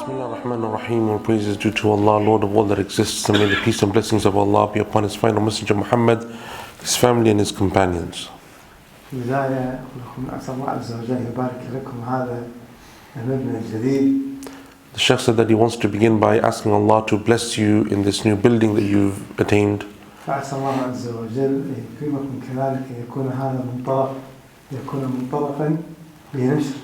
Bismillah ar-Rahman ar-Rahim. All praise is due to Allah, Lord of all that exists, and may the peace and blessings of Allah be upon His final messenger Muhammad, his family and his companions. في البداية أسأل الله عز وجل يبارك لكم هذا المبنى الجديد. The Sheikh said that he wants to begin by asking Allah to bless you in this new building that you've attained. فأسأل الله عز وجل يكرمكم كذلك يكون هذا منطلقا لنشر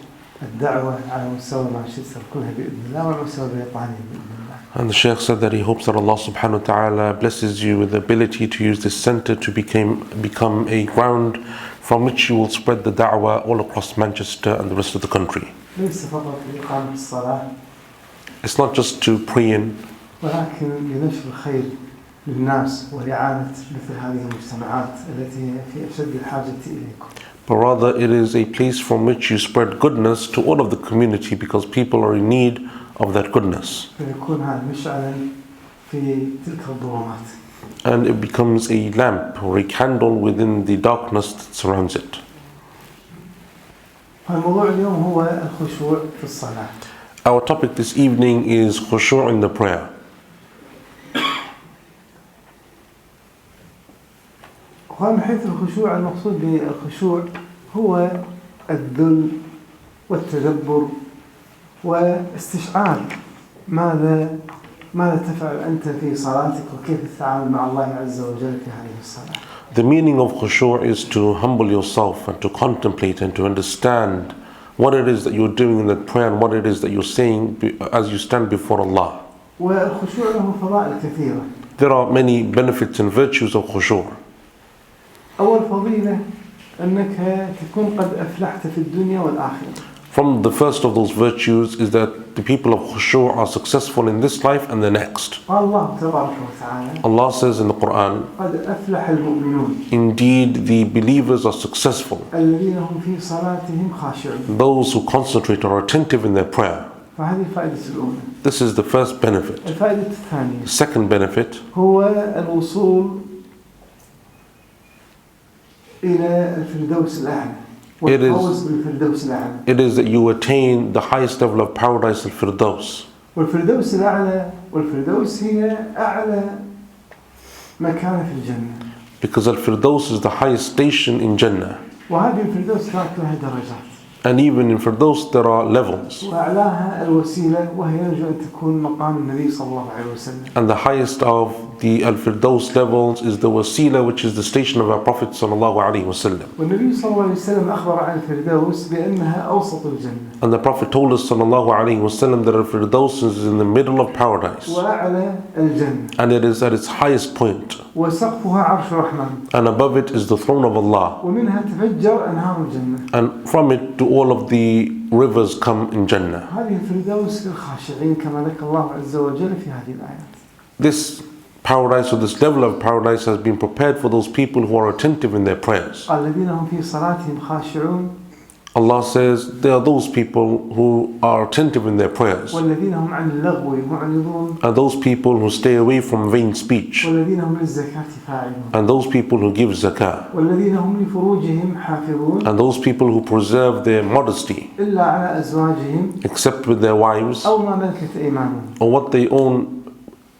الدعوة على مستوى مانشستر كلها بإذن الله ومستوى بريطانيا بإذن الله. And the Sheikh said that he hopes that Allah subhanahu wa ta'ala blesses you with the ability to use this center to become a ground from which you will spread the da'wah all across Manchester and the rest of the country. ليس فقط لإقامة الصلاة. It's not just to pray in, ولكن لنشر الخير للناس ولإعانة مثل هذه المجتمعات التي هي في أشد الحاجة إليكم. but rather it is a place from which you spread goodness to all of the community because people are in need of that goodness. فيكون هذا مشعلا في تلك الظلمات. And it becomes a lamp or a candle within the darkness that surrounds it. الموضوع اليوم هو الخشوع في الصلاة. Our topic this evening is khushu' in the prayer. ومن حيث الخشوع المقصود بالخشوع هو الذل والتدبر واستشعار ماذا تفعل أنت في صلاتك وكيف تتعامل مع الله عز وجل في هذه الصلاة. The meaning of khushu' is to humble yourself and to contemplate and to understand what it is that you're doing in that prayer and what it is that you're saying as you stand before Allah. والخشوع له فضائل كثيرة. There are many benefits and virtues of khushu'. أول فضيلة أنك تكون قد أفلحت في الدنيا والآخرة. From the first of those virtues is that the people of khushu' are successful in this life and the next. الله تبارك وتعالى Allah says in the Quran, قد أفلح المؤمنون. indeed the believers are successful, الذين هم في صلاتهم خاشعون. those who concentrate or are attentive in their prayer. فهذه الفائدة الأولى. This is the first benefit. الفائدة الثانية The second benefit هو الوصول إلى الفردوس الأعلى والفوز بالفردوس الأعلى. it is that you attain the highest level of paradise, al-Firdaus. والفردوس الأعلى والفردوس هي أعلى مكان في الجنة. Because al-Firdaus is the highest station in Jannah. وهذه الفردوس كانت لها درجات. And even in Firdaus there are levels. وأعلاها الوسيلة وهي يرجو أن تكون مقام النبي صلى الله عليه وسلم. And the highest of the al-Firdaus levels is the wasila, which is the station of our Prophet sallallahu alaihi wasallam. والنبي صلى الله عليه وسلم أخبر عن الفردوس بأنها أوسط الجنة. And the Prophet told us sallallahu alaihi wasallam that al-Firdaus is in the middle of paradise. وأعلى الجنة. And it is at its highest point. وسقفها عرش الرحمن. And above it is the throne of Allah. ومنها تفجر أنهار الجنة. And from it do all of the rivers come in Jannah. هذه الفردوس للخاشعين كما ذكر الله عز وجل في هذه الآيات. This paradise, or this level of paradise, has been prepared for those people who are attentive in their prayers. الذين هم في صلاتهم خاشعون. Allah says there are those people who are attentive in their prayers. والذين هم عن اللغو معرضون. And those people who stay away from vain speech. والذين هم للزكاة فاعلون. And those people who give zakah. والذين هم لفروجهم حافظون. And those people who preserve their modesty, إلا على أزواجهم except with their wives أو ما ملكت أيمانهم. or what they own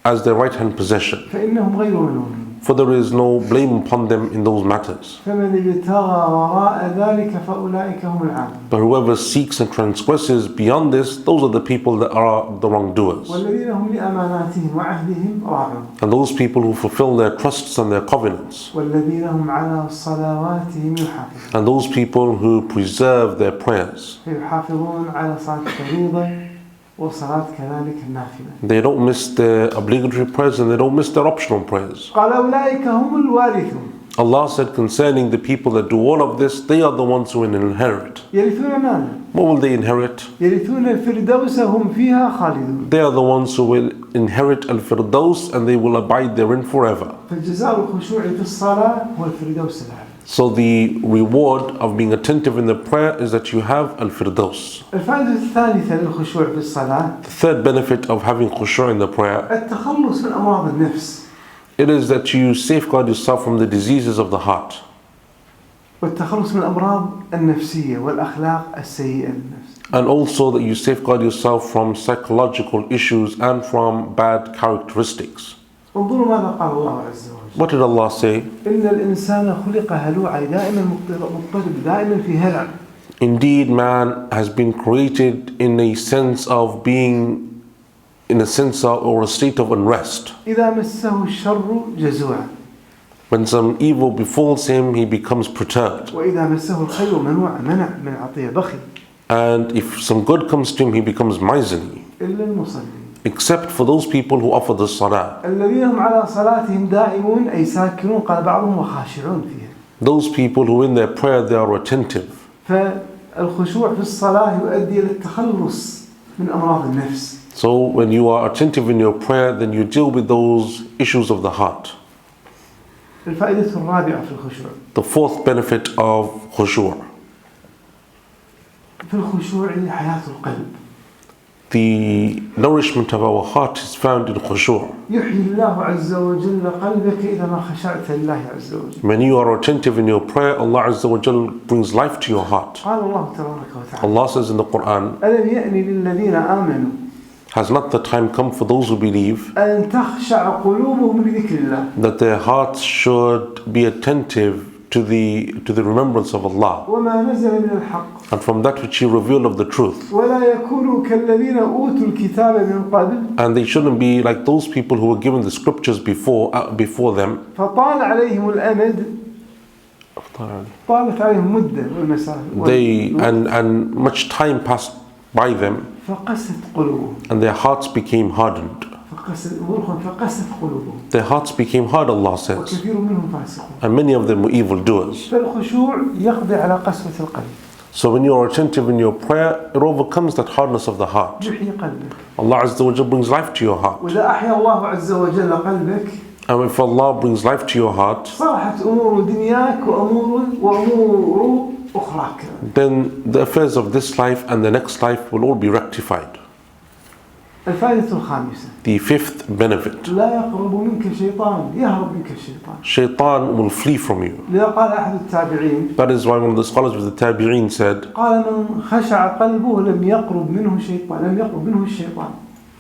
as their right hand possession. فإنهم غير ملومين. For there is no blame upon them in those matters. فمن ابتغى وراء ذلك فأولئك هم العادون. But whoever seeks and transgresses beyond this, those are the people that are the wrongdoers. والذين هم لأماناتهم وعهدهم راعون. And those people who fulfill their trusts and their covenants. والذين هم على صلواتهم يحافظون. And those people who preserve their prayers. فيحافظون على صلاة الفريضة وصلاة كذلك النافلة. They don't miss their obligatory prayers and they don't miss their optional prayers. قال أولئك هم الوارثون. Allah said concerning the people that do all of this, they are the ones who will inherit. يرثون ماذا؟ What will they inherit? يرثون الفردوس هم فيها خالدون. They are the ones who will inherit al-Firdaus and they will abide therein forever. فالجزاء الخشوع في الصلاة هو الفردوس الأعلى. So the reward of being attentive in the prayer is that you have al-Firdaus. الفائدة الثالثة للخشوع في الصلاة. The third benefit of having khushu' in the prayer, التخلص من أمراض النفس. it is that you safeguard yourself from the diseases of the heart. والتخلص من الأمراض النفسية والأخلاق السيئة للنفس. And also that you safeguard yourself from psychological issues and from bad characteristics. انظروا ماذا قال الله عز وجل. What did Allah say? إن الإنسان خلق هلوعا دائما مضطرب دائما في هلع. Indeed, man has been created in a sense of being, in a sense of, or a state of unrest. إذا مسه الشر جزوعا. When some evil befalls him, he becomes perturbed. وإذا مسه الخير منوعا منع من عطية بخيل. And if some good comes to him, he becomes miserly. إلا المصلين. Except for those people who offer the salah. الذين هم على صلاتهم دائمون أي ساكنون قال بعضهم وخاشعون فيها. Those people who in their prayer they are attentive. فالخشوع في الصلاة يؤدي إلى التخلص من أمراض النفس. So when you are attentive in your prayer, then you deal with those issues of the heart. الفائدة الرابعة في الخشوع. The fourth benefit of khushu'. في الخشوع حياة القلب. The nourishment of our heart is found in khushu'. يحيي الله عز وجل قلبك إذا ما خشعت لله عز وجل. When you are attentive in your prayer, Allah Azza wa Jal brings life to your heart. قال الله تبارك وتعالى. Allah says in the Quran, ألم يأني للذين آمنوا has not the time come for those who believe أن تخشع قلوبهم لذكر الله that their hearts should be attentive to the remembrance of Allah وما نزل من الحق and from that which He revealed of the truth, ولا يكونوا كالذين أوتوا الكتاب من قبل and they shouldn't be like those people who were given the scriptures before them. فطال عليهم الأمد طالت عليهم مدة والمسافة They and much time passed by them, فقست قلوبهم and their hearts became hardened. فقست قلوبهم Their hearts became hard, Allah says, وكثير منهم فاسقون. and many of them were evildoers. فالخشوع يقضي على قسوة القلب. So when you are attentive in your prayer, it overcomes that hardness of the heart. يحيي قلبك. Allah Azza wa Jal brings life to your heart. وإذا أحيا الله عز وجل قلبك And if Allah brings life to your heart, صلحت أمور دنياك وأمور أخراك. then the affairs of this life and the next life will all be rectified. الفائدة الخامسة. The fifth benefit. لا يقرب منك شيطان يهرب منك الشيطان. Shaitan will flee from you. لذا قال أحد التابعين. That is why one of the scholars of the Tabi'een said, قال من خشع قلبه لم يقرب منه الشيطان.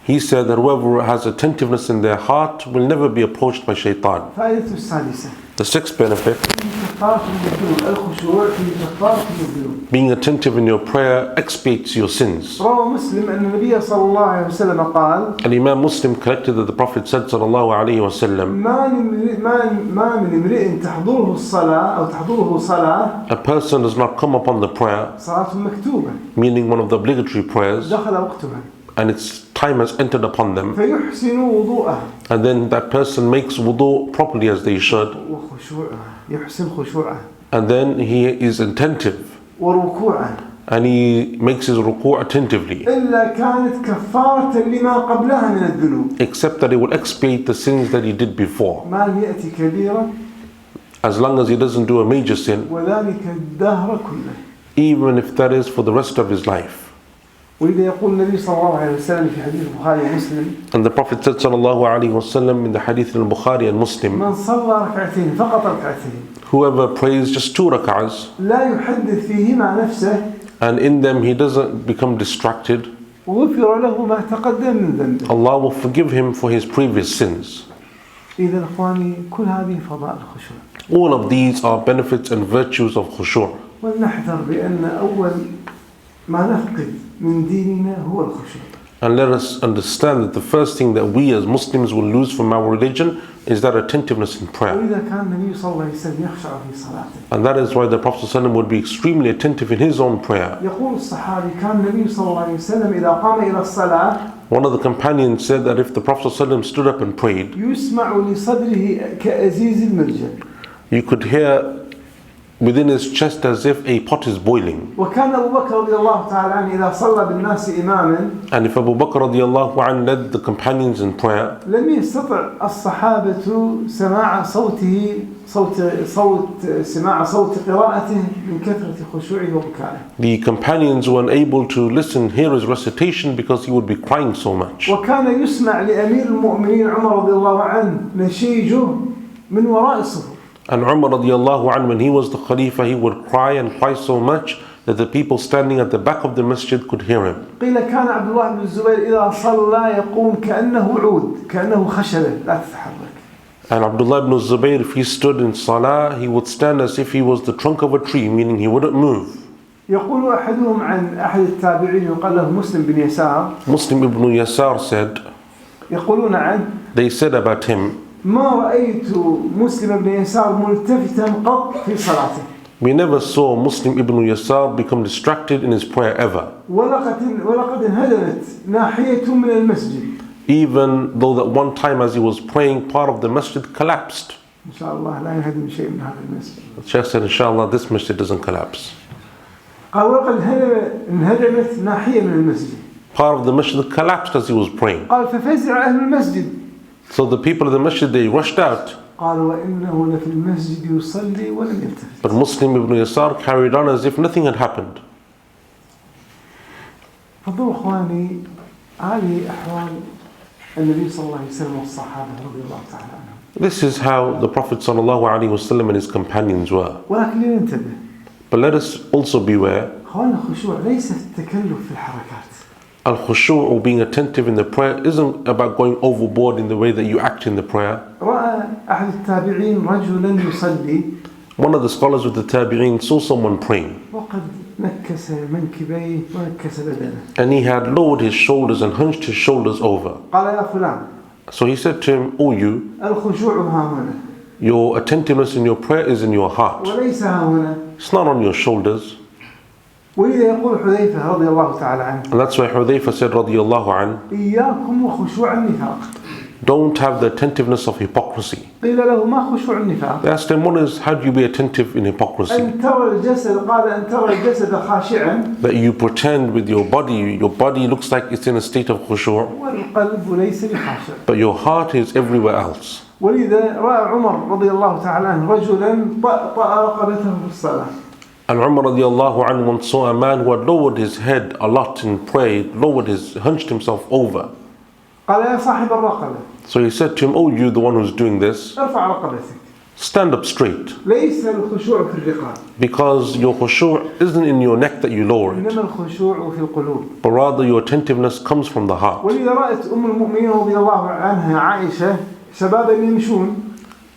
he said that whoever has attentiveness in their heart will never be approached by shaitan. الفائدة السادسة. The sixth benefit, كفارة الذنوب. الخشوع في كفارة الذنوب. being attentive in your prayer expiates your sins. روى مسلم أن النبي صلى الله عليه وسلم قال And Imam Muslim collected that the Prophet said sallallahu alayhi wa sallam, ما من امرئ تحضره الصلاة أو تحضره صلاة a person does not come upon the prayer, صلاة مكتوبة meaning one of the obligatory prayers, دخل وقتها and its time has entered upon them, فيحسن وضوءها and then that person makes wudu properly as they should, وخشوعها يحسن خشوعها and then he is attentive وركوعها and he makes his ruku' attentively, إلا كانت كفارة لما قبلها من الذنوب. except that it will expiate the sins that he did before, ما لم يأتي كبيرة as long as he doesn't do a major sin, وذلك الدهر كله. even if that is for the rest of his life. ولذا يقول النبي صلى الله عليه وسلم في حديث البخاري ومسلم And the Prophet said sallallahu alayhi wa sallam in the hadith in Bukhari and Muslim, من صلى ركعتين فقط ركعتين whoever prays just 2 rak'ahs, لا يحدث فيهما نفسه and in them he doesn't become distracted, غفر له ما تقدم من ذنبه. Allah will forgive him for his previous sins. إذا إخواني كل هذه فضائل الخشوع. All of these are benefits and virtues of khushu'. ولنحذر بأن أول ما نفقد من ديننا هو الخشوع. And let us understand that the first thing that we as Muslims will lose from our religion is that attentiveness in prayer. ولذا كان النبي صلى الله عليه وسلم يخشع في صلاته. And that is why the Prophet ﷺ would be extremely attentive in his own prayer. يقول الصحابي كان النبي صلى الله عليه وسلم إذا قام إلى الصلاة One of the companions said that if the Prophet ﷺ stood up and prayed, يسمع لصدره كأزيز المرجل. you could hear within his chest as if a pot is boiling. وكان أبو بكر رضي الله تعالى عنه إذا صلى بالناس إماما And if Abu Bakr radiallahu anhu led the companions in prayer, لم يستطع الصحابة سماع صوته سماع صوت قراءته من كثرة خشوعه وبكائه. the companions were unable to listen, hear his recitation because he would be crying so much. وكان يسمع لأمير المؤمنين عمر رضي الله عنه نشيجه من وراء الصفوف. And Umar radiallahu anhu, when he was the Khalifa, he would cry and cry so much that the people standing at the back of the masjid could hear him. قيل كان عبد الله بن الزبير إذا صلى يقوم كأنه عود كأنه خشبة لا تتحرك. And Abdullah ibn Zubayr, if he stood in salah, he would stand as if he was the trunk of a tree, meaning he wouldn't move. يقول أحدهم عن أحد التابعين يقال له مسلم بن يسار. Muslim ibn Yasar said, يقولون عنه. they said about him, ما رأيت مسلم بن يسار ملتفتا قط في صلاته. we never saw Muslim ibn Yasar become distracted in his prayer ever. ولقد انهدمت ناحية من المسجد. Even though that one time as he was praying, part of the masjid collapsed. إن شاء الله لا ينهدم شيء من هذا المسجد. The Shaykh said, inshallah, this masjid doesn't collapse. قال ولقد انهدمت ناحية من المسجد. Part of the masjid collapsed as he was praying. قال ففزع أهل المسجد. So the people of the masjid, they rushed out. قال وإنه لفي المسجد يصلي ولم يلتفت. But Muslim ibn Yasar carried on as if nothing had happened. فضلوا إخواني هذه أحوال النبي صلى الله عليه وسلم والصحابة رضي الله تعالى عنهم. This is how the Prophet ﷺ and his companions were. ولكن لننتبه. But let us also beware. إخواننا الخشوع ليس التكلف في الحركات. Al-Khushoo, or being attentive in the prayer, isn't about going overboard in the way that you act in the prayer. رأى أحد التابعين رجلا يصلي. One of the scholars of the Tabi'een saw someone praying. وقد نكس منكبيه ونكس بدنه. And he had lowered his shoulders and hunched his shoulders over. قال يا فلان. So he said to him, "O you, الخشوع ها هنا. your attentiveness in your prayer is in your heart. وليس ها هنا. It's not on your shoulders." ولذا يقول حذيفة رضي الله تعالى عنه. And that's why Hudayfa said, radiyallahu anhu, إياكم وخشوع النفاق. don't have the attentiveness of hypocrisy. قيل له ما خشوع النفاق؟ They asked him, what is, how do you be attentive in hypocrisy? أن ترى الجسد قال أن ترى الجسد خاشعا. That you pretend with your body looks like it's in a state of khushu', والقلب ليس بخاشع. but your heart is everywhere else. ولذا رأى عمر رضي الله تعالى عنه رجلا طأطأ رقبته في الصلاة. And Umar radiallahu anhu once saw a man who had lowered his head a lot in prayer, hunched himself over. قال يا صاحب الرقبة. So he said to him, "Oh, you, the one who's doing this, ارفع رقبتك. stand up straight, ليس الخشوع في الرقاب. because your khushu' isn't in your neck that you lower it, إنما الخشوع في القلوب. but rather your attentiveness comes from the heart." ولذا رأت أم المؤمنين رضي الله عنها عائشة شبابا يمشون.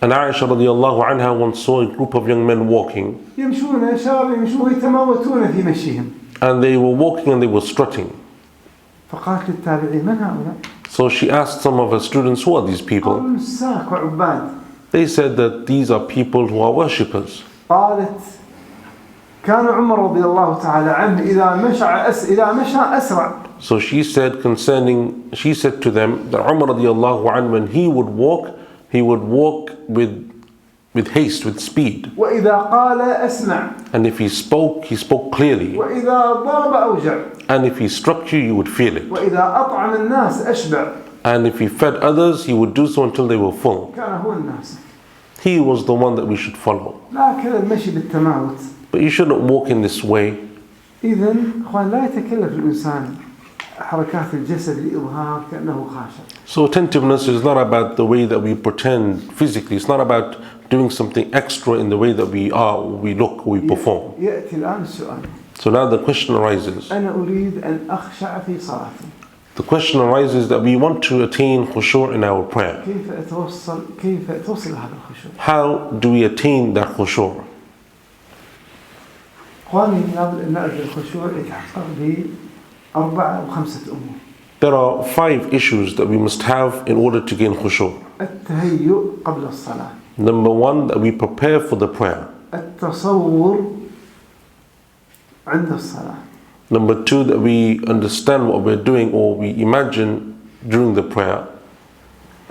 And Aisha radiallahu anha once saw a group of young men walking, يمشون شباب يمشون يتماوتون في مشيهم. and they were walking and they were strutting. فقالت للتابعين من هؤلاء؟ So she asked some of her students, who are these people? قالوا نساك وعباد. They said that these are people who are worshippers. قالت كان عمر رضي الله تعالى عنه إذا مشى أسرع. So she said to them that Umar radiallahu anhu, when he would walk with haste, with speed. وإذا قال أسمع. And if he spoke clearly. وإذا ضرب أوجع. And if he struck you, you would feel it. وإذا أطعم الناس أشبع. And if he fed others, he would do so until they were full. كان هو الناس. He was the one that we should follow. لا كذا المشي بالتماوت. But you shouldn't walk in this way. إذن أخوان لا يتكلف الإنسان حركات الجسد لإظهار كأنه خاشع. So attentiveness is not about the way that we pretend physically. It's not about doing something extra in the way that we are, or we look, or we perform. يأتي الآن السؤال. So now the question arises. أنا أريد أن أخشع في صلاتي. The question arises that we want to attain khushu' in our prayer. كيف توصل هذا الخشوع؟ How do we attain that khushu'? إخواني لابد أن نعرف الخشوع يتحقق بأربعة أو خمسة أمور. There are 5 issues that we must have in order to gain khushu'. التهيؤ قبل الصلاة. Number 1, that we prepare for the prayer. التصور عند الصلاة. Number 2, that we understand what we're doing or we imagine during the prayer.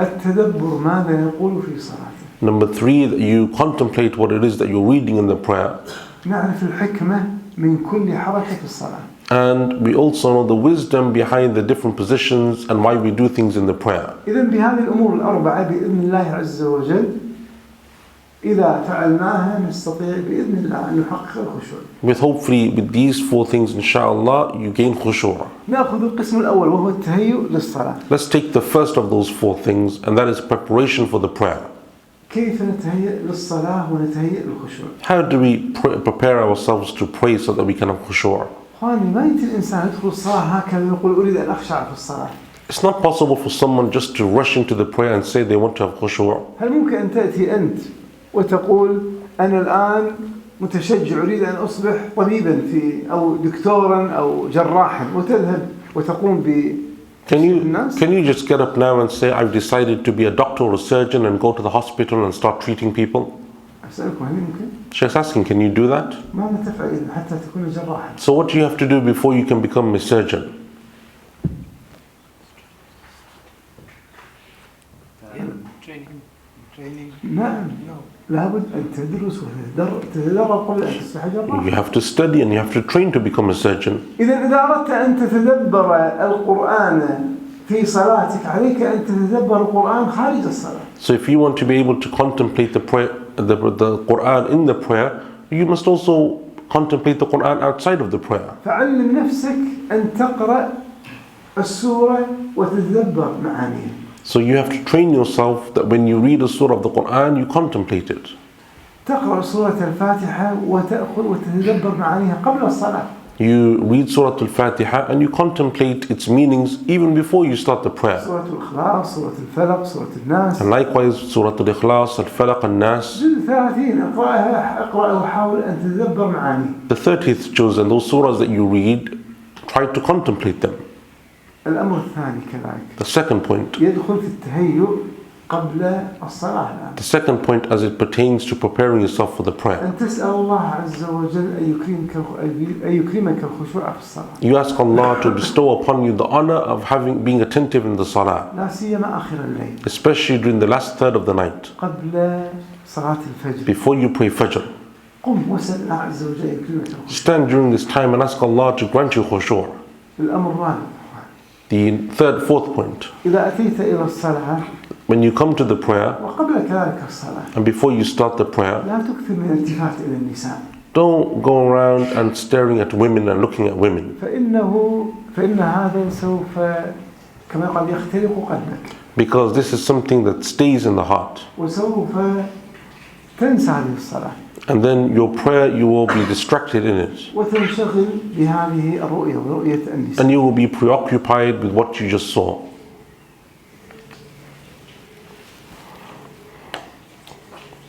التدبر ماذا يقول في صلاته. Number 3, that you contemplate what it is that you're reading in the prayer. نعرف الحكمة من كل حركة في الصلاة. And we also know the wisdom behind the different positions and why we do things in the prayer. إذن بهذه الأمور الأربعة بإذن الله عز وجل إذا فعلناها نستطيع بإذن الله أن نحقق الخشوع. With these 4 things, inshallah, you gain khushu'. نأخذ القسم الأول وهو التهيؤ للصلاة. Let's take the first of those 4 things, and that is preparation for the prayer. كيف نتهيأ للصلاة ونتهيأ للخشوع؟ How do we prepare ourselves to pray so that we can have khushu'? إخواني ما يمكن الإنسان يدخل الصلاة هكذا ويقول أريد أن أخشع في الصلاة. It's not possible for someone just to rush into the prayer and say they want to have khushu'. هل ممكن أن تأتي أنت وتقول أنا الآن متشجع أريد أن أصبح طبيبا أو دكتورا أو جراحا وتذهب وتقوم Can you just get up now and say I've decided to be a doctor or a surgeon and go to the hospital and start treating people? أسألكم هل ممكن؟ Sheikh's asking, can you do that? ماذا تفعل حتى تكون جراحا؟ So what do you have to do before you can become a surgeon? Training. نعم. لابد أن تدرس وتتدرب قبل أن تصبح جراحا. You have to study and you have to train to become a surgeon. إذا أردت أن تتدبر القرآن في صلاتك عليك أن تتدبر القرآن خارج الصلاة. So if you want to be able to contemplate the Quran in the prayer, you must also contemplate the Quran outside of the prayer. فعلم نفسك أن تقرأ السورة وتتدبر معانيها. So you have to train yourself that when you read a surah of the Quran, you contemplate it. تقرأ سورة الفاتحة وتأخذ وتتدبر معانيها قبل الصلاة. You read Surah Al-Fatiha and you contemplate its meanings even before you start the prayer. سورة الإخلاص، سورة الفلق، سورة الناس. And likewise, Surah Al-Ikhlas, Al-Falaq, Al-Nas. جزء 30 اقرأ وحاول أن تتدبر معانيه. The 30th juz and those surahs that you read, try to contemplate them. الأمر الثاني كذلك. The second point. يدخل في التهيؤ قبل الصلاة الآن. The second point as it pertains to preparing yourself for the prayer. أن تسأل الله عز وجل أن يكرمك الخشوع في الصلاة. You ask Allah to bestow upon you the honor of being attentive in the salah. لا سيما آخر الليل. Especially during the last third of the night. قبل صلاة الفجر. Before you pray Fajr. قم واسأل الله عز وجل أن يكرمك الخشوع. Stand during this time and ask Allah to grant you khushu'. الأمر الرابع. The fourth point. إذا أتيت إلى الصلاة. When you come to the prayer, وقبل كذلك الصلاة. and before you start the prayer, لا تكثر من الالتفات إلى النساء. don't go around and staring at women and looking at women. فإن هذا سوف كما قال يخترق قلبك. Because this is something that stays in the heart. وسوف تنسى هذه الصلاة. And then your prayer, you will be distracted in it. وتنشغل بهذه الرؤية ورؤية النساء. And you will be preoccupied with what you just saw.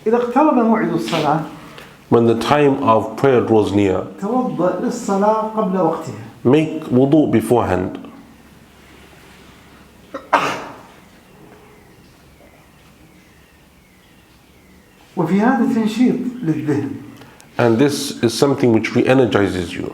إذا اقترب موعد الصلاة. When the time of prayer draws near, توضأ للصلاة قبل وقتها. make wudu beforehand. وفي هذا تنشيط للذهن. And this is something which re-energizes you.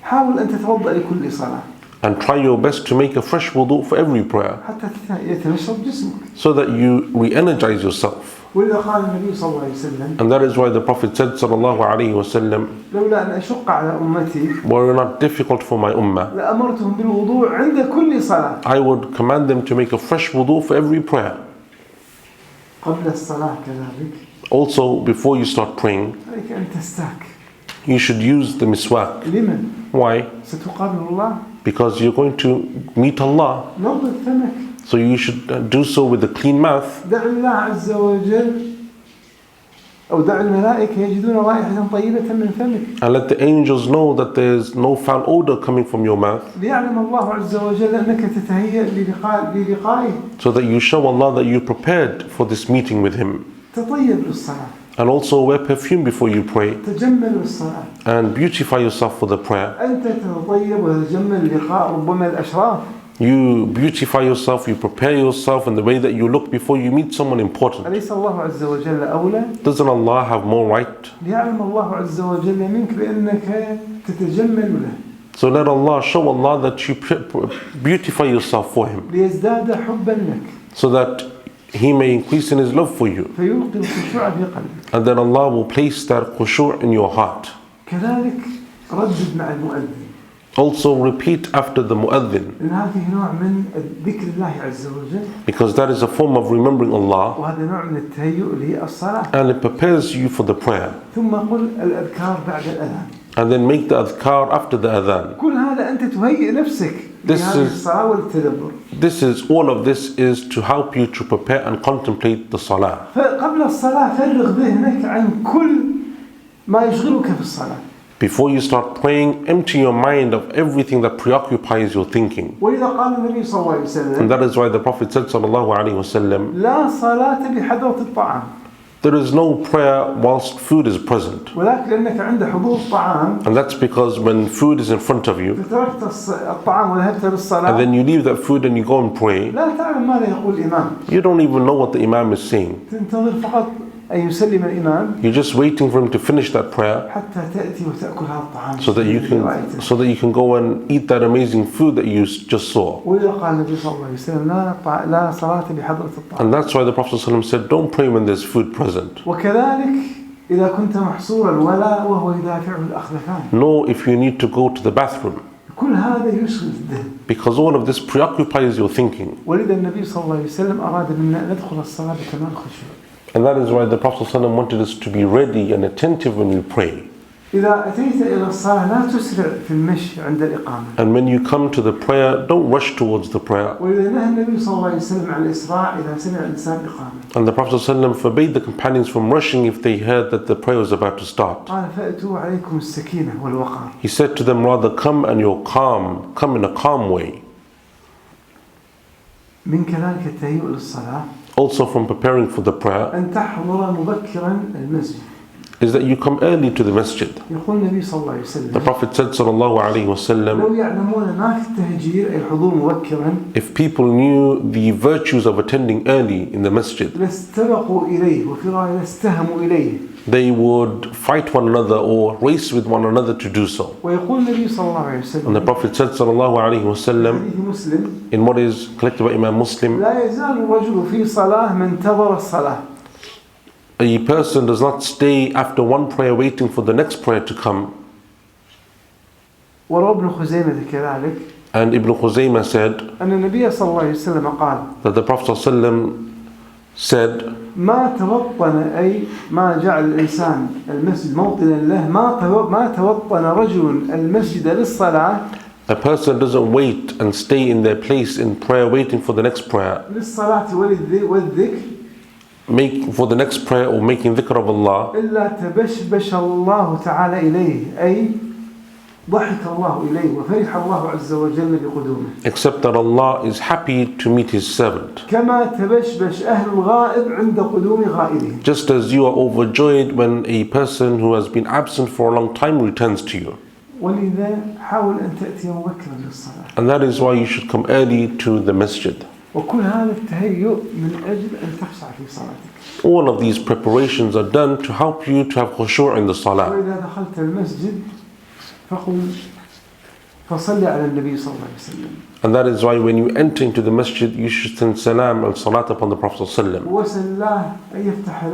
حاول أن تتوضأ لكل صلاة. And try your best to make a fresh wudu for every prayer. حتى يتنشط جسمك. So that you re-energize yourself. ولذا قال النبي صلى الله عليه وسلم. And that is why the Prophet said sallallahu alayhi wa sallam, لولا أن أشق على أمتي. were it not difficult for my ummah, لأمرتهم بالوضوء عند كل صلاة. I would command them to make a fresh wudu for every prayer. قبل الصلاة كذلك. Also, before you start praying, عليك أن تستاك. you should use the miswak. لمن؟ Why? ستقابل الله. Because you're going to meet Allah. نظف فمك. So you should do so with a clean mouth. دع الله عز وجل أو دع الملائكة يجدون رائحة طيبة من فمك. And let the angels know that there's no foul odor coming from your mouth. ليعلم الله عز وجل أنك تتهيأ للقائه. So that you show Allah that you prepared for this meeting with Him. تطيب للصلاة. And also wear perfume before you pray. تجمل للصلاة. And beautify yourself for the prayer. أنت تتطيب وتجمل لقاء ربما الأشراف. You beautify yourself, you prepare yourself in the way that you look before you meet someone important. أليس الله عز وجل أولى؟ Doesn't Allah have more right? ليعلم الله عز وجل منك بأنك تتجمل له. So let Allah, show Allah that you beautify yourself for Him. ليزداد حبا لك. So that He may increase in His love for you. فيلقي الخشوع في قلبك. And then Allah will place that khushu' in your heart. كذلك ردد مع المؤذن. Also repeat after the mu'adhin. لأن هذه نوع من ذكر الله عز وجل. Because that is a form of remembering Allah. وهذا نوع من التهيؤ للصلاة. And it prepares you for the prayer. ثم قل الأذكار بعد الأذان. and then make the adhkar after the adhan. كل هذا أنت تهيئ نفسك لهذه الصلاة والتدبر. All of this is to help you to prepare and contemplate the salah. فقبل الصلاة فرغ ذهنك عن كل ما يشغلك في الصلاة. Before you start praying, empty your mind of everything that preoccupies your thinking. ولذا قال النبي صلى الله عليه وسلم And that is why the Prophet said sallallahu alaihi wasallam, لا صلاة بحضرة الطعام. there is no prayer whilst food is present. ولكن لأنك عند حضور الطعام And that's because when food is in front of you, فتركت الطعام وذهبت للصلاة and then you leave that food and you go and pray, لا تعلم ماذا يقول الإمام. you don't even know what the imam is saying. تنتظر فقط أن يسلم الإمام You're just waiting for him to finish that prayer حتى تأتي وتأكل هذا الطعام so that you can go and eat that amazing food that you just saw. ولذا قال النبي صلى الله عليه وسلم لا صلاة بحضرة الطعام. And that's why the Prophet ﷺ said, don't pray when there's food present. وكذلك إذا كنت محصورا ولا وهو يدافعه الأخذفان. Nor if you need to go to the bathroom. كل هذا يشغل الذهن. Because all of this preoccupies your thinking. ولذا النبي صلى الله عليه وسلم أراد منا ندخل الصلاة بكمال خشوع. And that is why the Prophet ﷺ wanted us to be ready and attentive when we pray. إذا أتيت إلى الصلاة لا تسرع في المشي عند الإقامة. And when you come to the prayer, don't rush towards the prayer. ولذا نهى النبي صلى الله عليه وسلم عن الإسراع إذا سمع الإنسان إقامة. And the Prophet ﷺ forbade the companions from rushing if they heard that the prayer was about to start. قال فأتوا عليكم السكينة والوقار. He said to them, rather come and you're calm, come in a calm way. من كذلك التهيؤ للصلاة. Also from preparing for the prayer أن تحضر مبكرا المسجد. is that you come early to the masjid. يقول النبي صلى الله عليه وسلم The Prophet said sallallahu alaihi wasallam, لو يعلمون ما في التهجير أي الحضور مبكرا if people knew the virtues of attending early in the masjid, لاستبقوا إليه وفي رواية لاستهموا إليه. they would fight one another or race with one another to do so. ويقول النبي صلى الله عليه And the وسلم Prophet said sallallahu alaihi wasallam حديث مسلم in what is collected by Imam Muslim, لا يزال الرجل في صلاة من انتظر الصلاة. a person does not stay after one prayer waiting for the next prayer to come. وروى ابن خزيمة كذلك And Ibn Khuzaymah said أن النبي صلى الله عليه وسلم قال that the Prophet ﷺ said, ما توطن أي ما جعل الإنسان المسجد موطنا له ما توطن رجل المسجد للصلاة a person doesn't wait and stay in their place in prayer waiting for the next prayer, للصلاة والذكر for the next prayer or making dhikr of Allah, إلا تبشبش الله تعالى إليه أي ضحك الله إليه وفرح الله عز وجل بقدومه. except that Allah is happy to meet His servant. كما تبشبش أهل الغائب عند قدوم غائبه. Just as you are overjoyed when a person who has been absent for a long time returns to you. ولذا حاول أن تأتي مبكرا للصلاة. And that is why you should come early to the masjid. وكل هذا التهيؤ من أجل أن تخشع في صلاتك. All of these preparations are done to help you to have khushu' in the salah. وإذا دخلت المسجد فقل فصلي على النبي صلى الله عليه وسلم. And that is why when you enter into the masjid, you should send salam and salat upon the Prophet ﷺ. وسل الله أن يفتح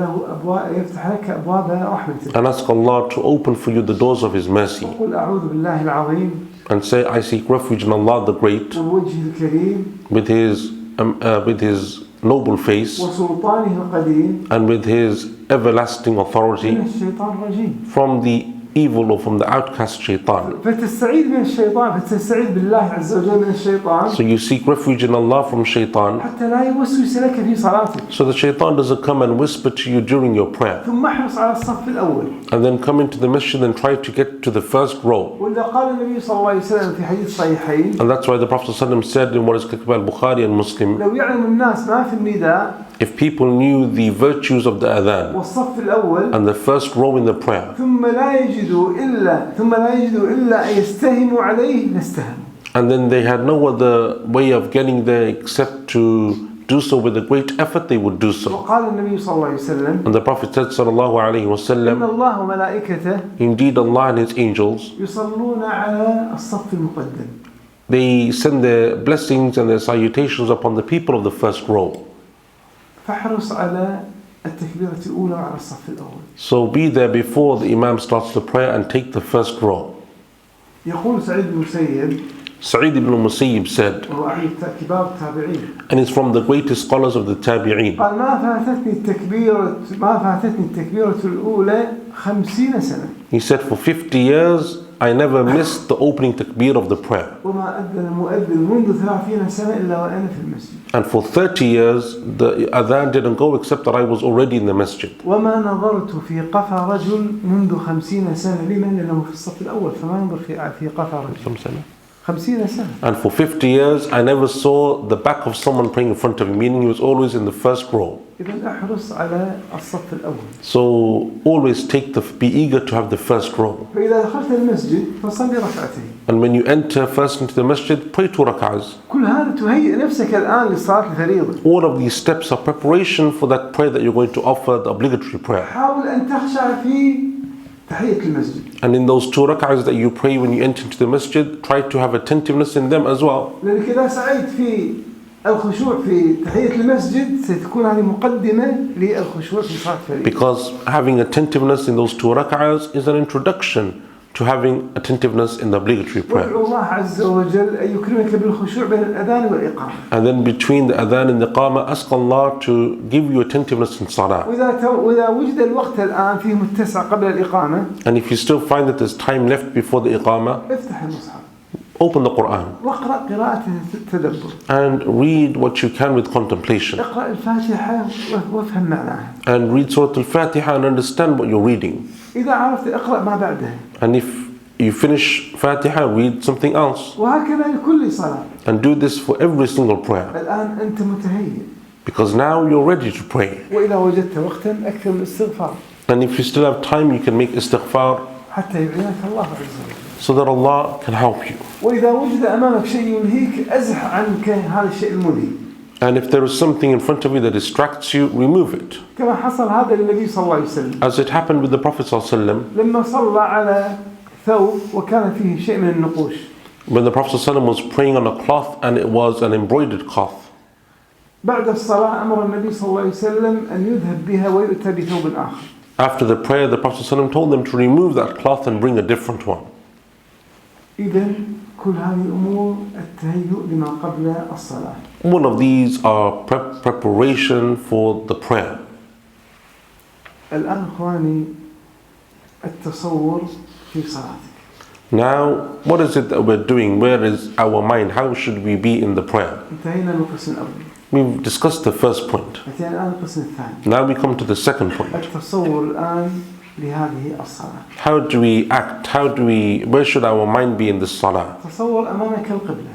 لك أبواب رحمته. And ask Allah to open for you the doors of His mercy. وقل أعوذ بالله العظيم. And say, I seek refuge in Allah the Great, ووجهه الكريم. with His noble face, وسلطانه القديم. and with His everlasting authority, من الشيطان الرجيم. from the evil or from the outcast shaitan. فتستعيذ من الشيطان فتستعيذ بالله عز وجل من الشيطان. So you seek refuge in Allah from shaitan, حتى لا يوسوس لك في صلاتك. so the shaitan doesn't come and whisper to you during your prayer. ثم احرص على الصف الأول. And then come into the masjid and try to get to the first row. وإذا قال النبي صلى الله عليه وسلم في حديث صحيحين. And that's why the Prophet ﷺ said in what is collected by Bukhari and Muslim, لو يعلم الناس ما في النداء. if people knew the virtues of the adhan والصف الأول. and the first row in the prayer, ثم لا يجدوا إلا أن يستهموا عليه لاستهموا. and then they had no other way of getting there except to do so with a great effort, they would do so. وقال النبي صلى الله عليه وسلم And the Prophet said sallallahu alaihi إن wasallam, الله وملائكته indeed Allah and His angels, يصلون على الصف المقدم. they send their blessings and their salutations upon the people of the first row. فاحرص على التكبيرة الأولى وعلى الصف الأول. So be there before the Imam starts the prayer and take the first row. يقول سعيد بن المسيب Sa'id ibn Musayyib said, وهو أحد كبار التابعين and it's from the greatest scholars of the Tabi'een. قال ما فاتتني التكبيرة الأولى 50 سنة. He said, for 50 years, I never missed the opening takbir of the prayer. وما أذن المؤذن منذ 30 سنة إلا وأنا في المسجد. And for 30 years, the adhan didn't go except that I was already in the masjid. وما نظرت في قفا رجل منذ 50 سنة. لمن؟ لأنه في الصف الأول فما ينظر في قفا رجل. 50 سنة. And for 50 years, I never saw the back of someone praying in front of me, meaning he was always in the first row. إذن احرص على الصف الأول. So always be eager to have the first row. فإذا دخلت المسجد فصلي ركعتين. And when you enter first into the masjid, pray 2 rak'ahs. كل هذا تهيئ نفسك الآن لصلاة الفريضة. All of these steps are preparation for that prayer that you're going to offer, the obligatory prayer. حاول أن تخشع في تحية المسجد. And in those 2 rak'ahs that you pray when you enter into the masjid, try to have attentiveness in them as well. لأنك إذا سعيت في الخشوع في تحية المسجد ستكون هذه مقدمة للخشوع في صلاة الفريضة. Because having attentiveness in those 2 rak'ahs is an introduction to having attentiveness in the obligatory prayer. وادعو الله عز وجل أن يكرمك بالخشوع بين الأذان والإقامة. And then between the adhan and the iqamah, ask Allah to give you attentiveness in salah. وإذا وجد الوقت الآن فيه متسع قبل الإقامة. And if you still find that there's time left before the iqamah, افتح المصحف. open the Quran. واقرأ قراءة التدبر. And read what you can with contemplation. اقرأ الفاتحة وافهم معناها. And read Surah Al-Fatiha and understand what you're reading. إذا عرفت اقرأ ما بعدها. And if you finish Fatiha, read something else. وهكذا لكل صلاة. And do this for every single prayer. الآن أنت متهيئ. Because now you're ready to pray. وإذا وجدت وقتا أكثر من الاستغفار. And if you still have time, you can make istighfar حتى يعينك الله عز وجل. so that Allah can help you. وإذا وجد أمامك شيء يلهيك أزح عنك هذا الشيء الملهي. And if there is something in front of you that distracts you, remove it. كما حصل هذا للنبي صلى الله عليه وسلم. As it happened with the Prophet ﷺ, لما صلى على ثوب وكان فيه شيء من النقوش. when the Prophet ﷺ was praying on a cloth and it was an embroidered cloth. بعد الصلاة أمر النبي صلى الله عليه وسلم أن يذهب بها ويؤتى بثوب آخر. After the prayer, the Prophet ﷺ told them to remove that cloth and bring a different one. إذن كل هذه الأمور التهيؤ لما قبل الصلاة. All of these are preparation for the prayer. الآن إخواني التصور في صلاتك. Now, what is it that we're doing? Where is our mind? How should we be in the prayer? انتهينا من القسم الأول. We've discussed the first point. أتينا الآن القسم الثاني. Now we come to the second point. التصور الآن لهذه الصلاة. How do we act? Where should our mind be in this salah? تصور أمامك القبلة.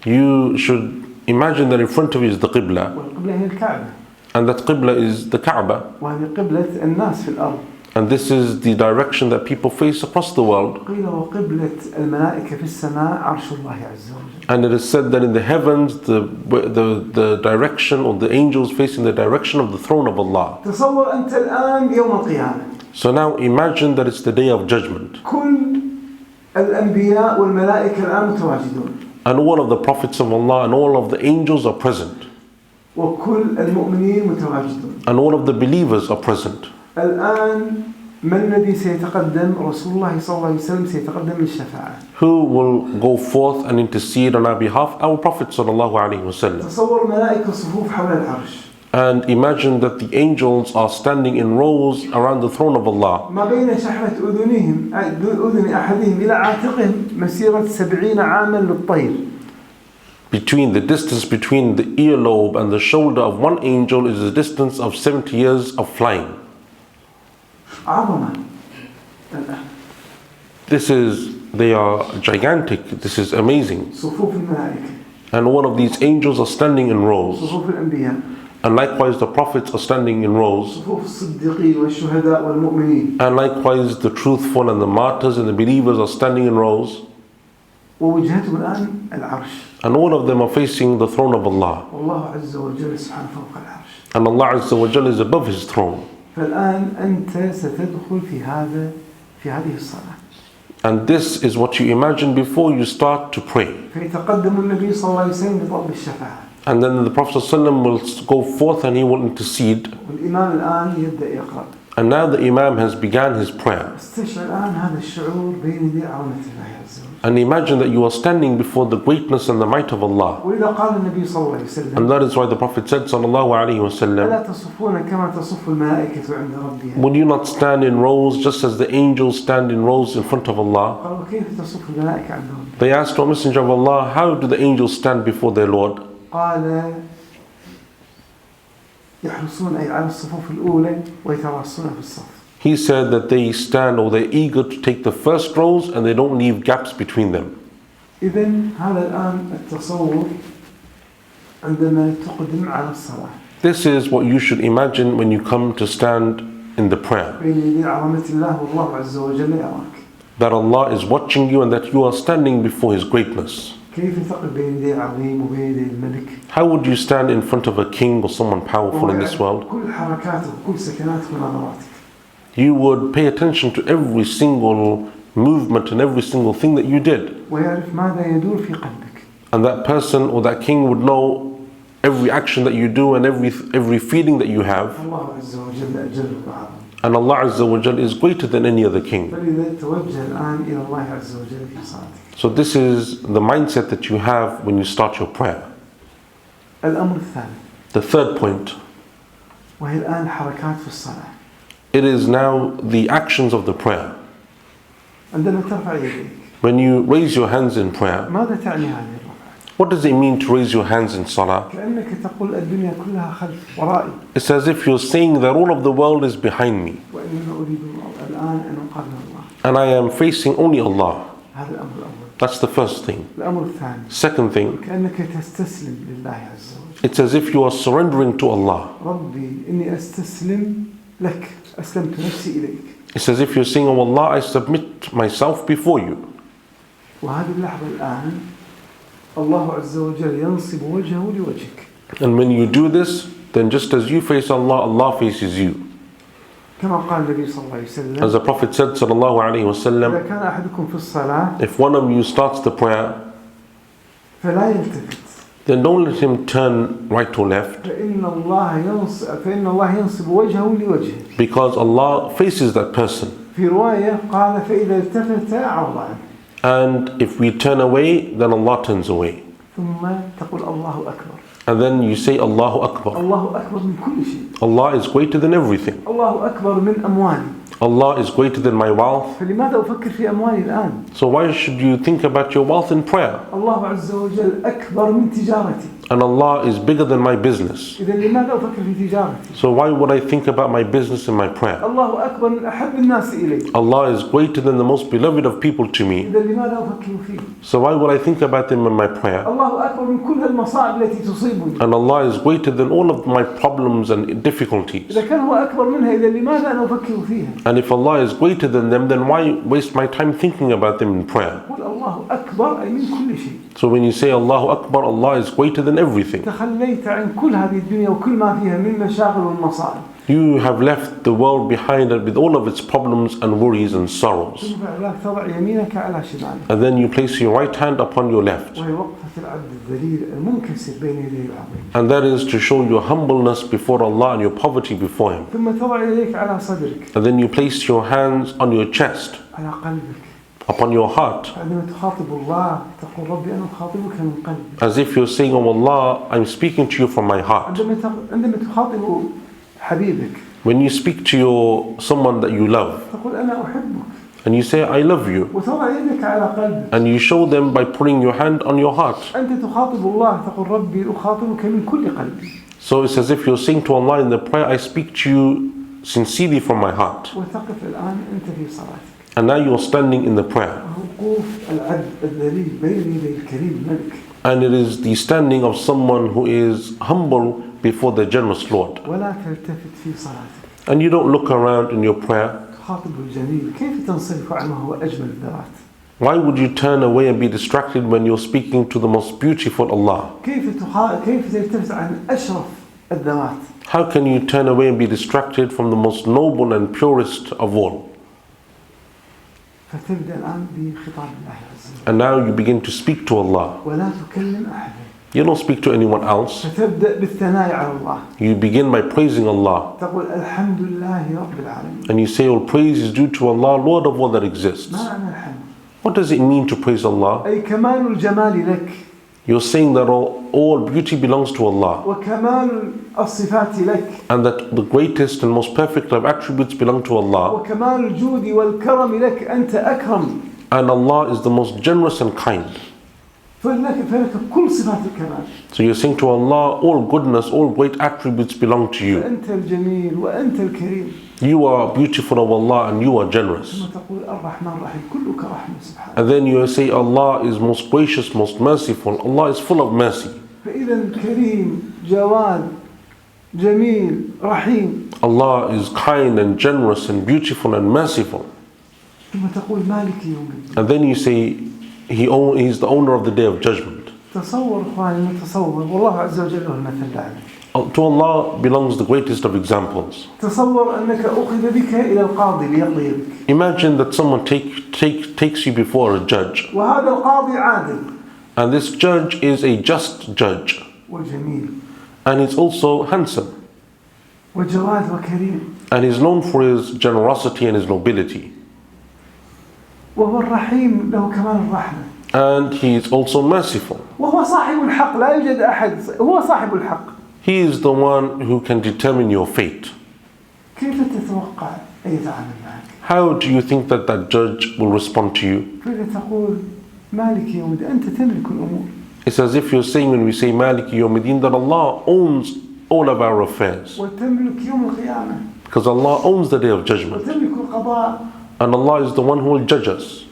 You should imagine that in front of you is the qibla. والقبلة هي الكعبة. And that qibla is the Kaaba. وهذه قبلة الناس في الأرض. And this is the direction that people face across the world. قيل وقبلة الملائكة في السماء عرش الله عز وجل. And it is said that in the heavens, the direction, or the angels facing the direction of the throne of Allah. تصور أنت الآن يوم القيامة. So now imagine that it's the day of judgment. كل الأنبياء والملائكة الآن متواجدون. And all of the prophets of Allah and all of the angels are present. وكل المؤمنين متواجدون. And all of the believers are present. الآن من الذي سيتقدم؟ رسول الله صلى الله عليه وسلم سيتقدم للشفاعة. Who will go forth and intercede on our behalf? Our Prophet sallallahu alaihi wasallam. تصور ملائكة صفوف حول العرش. And imagine that the angels are standing in rows around the throne of Allah. ما بين شحمة أذن أحدهم إلى عاتقهم مسيرة 70 عاما للطير. The distance between the earlobe and the shoulder of one angel is the distance of 70 years of flying. عظمة. They are gigantic. This is amazing. صفوف الملائكة. And all of these angels are standing in rows. صفوف الأنبياء. And likewise the prophets are standing in rows. صفوف الصديقين والشهداء والمؤمنين. And likewise the truthful and the martyrs and the believers are standing in rows. ووجهتهم الآن العرش. And all of them are facing the throne of Allah. والله عز وجل سبحانه فوق العرش. And Allah Azza wa Jalla is above His throne. فالآن أنت ستدخل في هذه الصلاة. And this is what you imagine before you start to pray. فيتقدم النبي صلى الله عليه وسلم بطلب الشفاعة. And then the Prophet ﷺ will go forth and he will intercede. والإمام الآن يبدأ يقرأ. And now the Imam has began his prayer. استشعر الآن هذا الشعور بين يدي عظمة الله عز وجل. And imagine that you are standing before the greatness and the might of Allah. ولذا قال النبي صلى الله عليه وسلم And that is why the Prophet said, sallallahu alayhi wa sallam, ألا تصفون كما تصف الملائكة عند ربها. would you not stand in rows just as the angels stand in rows in front of Allah? قالوا كيف تصف الملائكة عند ربها؟ They asked, O Messenger of Allah, how do the angels stand before their Lord? قال يحرصون أي على الصفوف الأولى ويتراصون في الصف. He said that they stand, or they're eager to take the first rows and they don't leave gaps between them. إذن هذا الآن التصور عندما تقدم على الصلاة. This is what you should imagine when you come to stand in the prayer. بين يدي عظمة الله والله عز وجل يراك. That Allah is watching you and that you are standing before His greatness. كيف تقف بين يدي العظيم وبين يدي الملك؟ How would you stand in front of a king or someone powerful in this world? كل حركاته وكل سكناته ونظراتك. You would pay attention to every single movement and every single thing that you did. ويعرف ماذا يدور في قلبك. And that person or that king would know every action that you do and every feeling that you have. الله عز وجل أجل وأعظم. And Allah Azza wa Jal is greater than any other king. فلذا توجه الآن إلى الله عز وجل في صلاتك. So this is the mindset that you have when you start your prayer. الأمر الثاني. The third point. وهي الآن حركات في الصلاة. It is now the actions of the prayer. عندما ترفع يديك. When you raise your hands in prayer, ماذا تعني هذه الرفعة؟ what does it mean to raise your hands in salah? كأنك تقول الدنيا كلها خلف ورائي. It's as if you're saying that all of the world is behind me. وإنما أريد الآن أن أقابل الله. And I am facing only Allah. هذا الأمر الأول. That's the first thing. الأمر الثاني. Second thing, كأنك تستسلم لله عز وجل. it's as if you are surrendering to Allah. ربي إني أستسلم لك. أسلمت نفسي إليك. It's as if you're saying, oh Allah, I submit myself before you. وهذه اللحظة الآن الله عز وجل ينصب وجهه لوجهك. And when you do this, then just as you face Allah, Allah faces you. كما قال النبي صلى الله عليه وسلم. As the Prophet said, sallallahu alayhi wa إذا sallam, كان أحدكم في الصلاة if one of you starts the prayer, فلا يلتفت. then don't let him turn right or left, فإن الله ينصب وجهه لوجهه. because Allah faces that person. في رواية قال فإذا التفت أعرض عنه. And if we turn away, then Allah turns away. ثم تقول الله أكبر. And then you say Allahu Akbar. الله أكبر من كل شيء. Allah is greater than everything. الله أكبر من أموالي. Allah is greater than my wealth. فلماذا أفكر في أموالي الآن؟ So why should you think about your wealth in prayer? الله عز وجل أكبر من تجارتي. And Allah is bigger than my business. إذا لماذا أفكر في تجارتي؟ So why would I think about my business in my prayer? الله أكبر من أحب الناس إلي. Allah is greater than the most beloved of people to me. إذا لماذا أفكر فيه؟ So why would I think about him in my prayer? الله أكبر من كل المصاعب التي تصيبني. And Allah is greater than all of my problems and difficulties. إذا كان هو أكبر منها إذا لماذا أنا أفكر فيها؟ And if Allah is greater than them, then why waste my time thinking about them in prayer? قل الله أكبر أي من كل شيء. So when you say Allahu Akbar, Allah is greater than everything. تخليت عن كل هذه الدنيا وكل ما فيها من مشاغل والمصائب. You have left the world behind it with all of its problems and worries and sorrows. ثم بعد تضع يمينك على شمالك. And then you place your right hand upon your left. وهي وقفة العبد الذليل المنكسر بين يديه العظيم. And that is to show your humbleness before Allah and your poverty before Him. ثم تضع يديك على صدرك. And then you place your hands on your chest, على قلبك. upon your heart, عندما تخاطب الله تقول ربي أنا أخاطبك من قلبي. as if you're saying, oh Allah, I'm speaking to you from my heart. عندما تخاطب حبيبك. When you speak to someone that you love, تقول أنا أحبك. and you say, I love you, وتضع يدك على قلبك. and you show them by putting your hand on your heart. أنت تخاطب الله تقول ربي أخاطبك من كل قلبي. So it's as if you're saying to Allah in the prayer, I speak to you sincerely from my heart. وتقف الآن أنت في صلاتك. And now you're standing in the prayer. وقوف العبد الذليل بين يدي الكريم الملك. And it is the standing of someone who is humble before the generous Lord. ولا تلتفت في صلاتك. And you don't look around in your prayer. تخاطب الجميل كيف تنصرف عن ما هو أجمل الذرات. Why would you turn away and be distracted when you're speaking to the most beautiful Allah? كيف تلتفت عن أشرف الذوات. How can you turn away and be distracted from the most noble and purest of all? فتبدأ الآن بخطاب الله عز وجل. And now you begin to speak to Allah. ولا تكلم أحدا. You don't speak to anyone else. فتبدأ بالثناء على الله. You begin by praising Allah. تقول الحمد لله رب العالمين. And you say all praise is due to Allah, Lord of all that exists. ما معنى الحمد؟ What does it mean to praise Allah? أي كمال الجمال لك You're saying that all beauty belongs to Allah, وكمال الصفات لك and that the greatest and most perfect of attributes belong to Allah, وكمال الجود والكرم لك أنت أكرم and Allah is the most generous and kind. فلك كل صفات الكمال. So you're saying to Allah, all goodness, all great attributes belong to you. فأنت الجميل وأنت الكريم. You are beautiful of Allah and you are generous. ثم تقول الرحمن الرحيم كلك رحمة سبحانه. And then you say Allah is most gracious, most merciful. Allah is full of mercy. فإذا كريم جواد جميل رحيم. Allah is kind and generous and beautiful and merciful. ثم تقول مالك يوم الدين. And then you say He is the owner of the day of judgment. تصور إخواني نتصور والله عز وجل له المثل الأعلى. To Allah belongs the greatest of examples. تصور أنك أخذ بك إلى القاضي ليقضي بك. Imagine that someone takes you before a judge, وهذا القاضي عادل. and this judge is a just judge, وجميل. and he's also handsome, وجواد وكريم. and he's known for his generosity and his nobility, وهو الرحيم له كمال الرحمة. and he is also merciful. وهو صاحب الحق لا يوجد أحد هو صاحب الحق. He is the one who can determine your fate. كيف تتوقع أن يتعامل معك؟ How do you think that judge will respond to you? فإذا تقول مالك يوم الدين أنت تملك الأمور. It's as if you're saying, when we say Maliki Yawmiddin, that Allah owns all of our affairs, وتملك يوم القيامة. because Allah owns the day of judgment, وتملك القضاء. and Allah is the one who will judge us.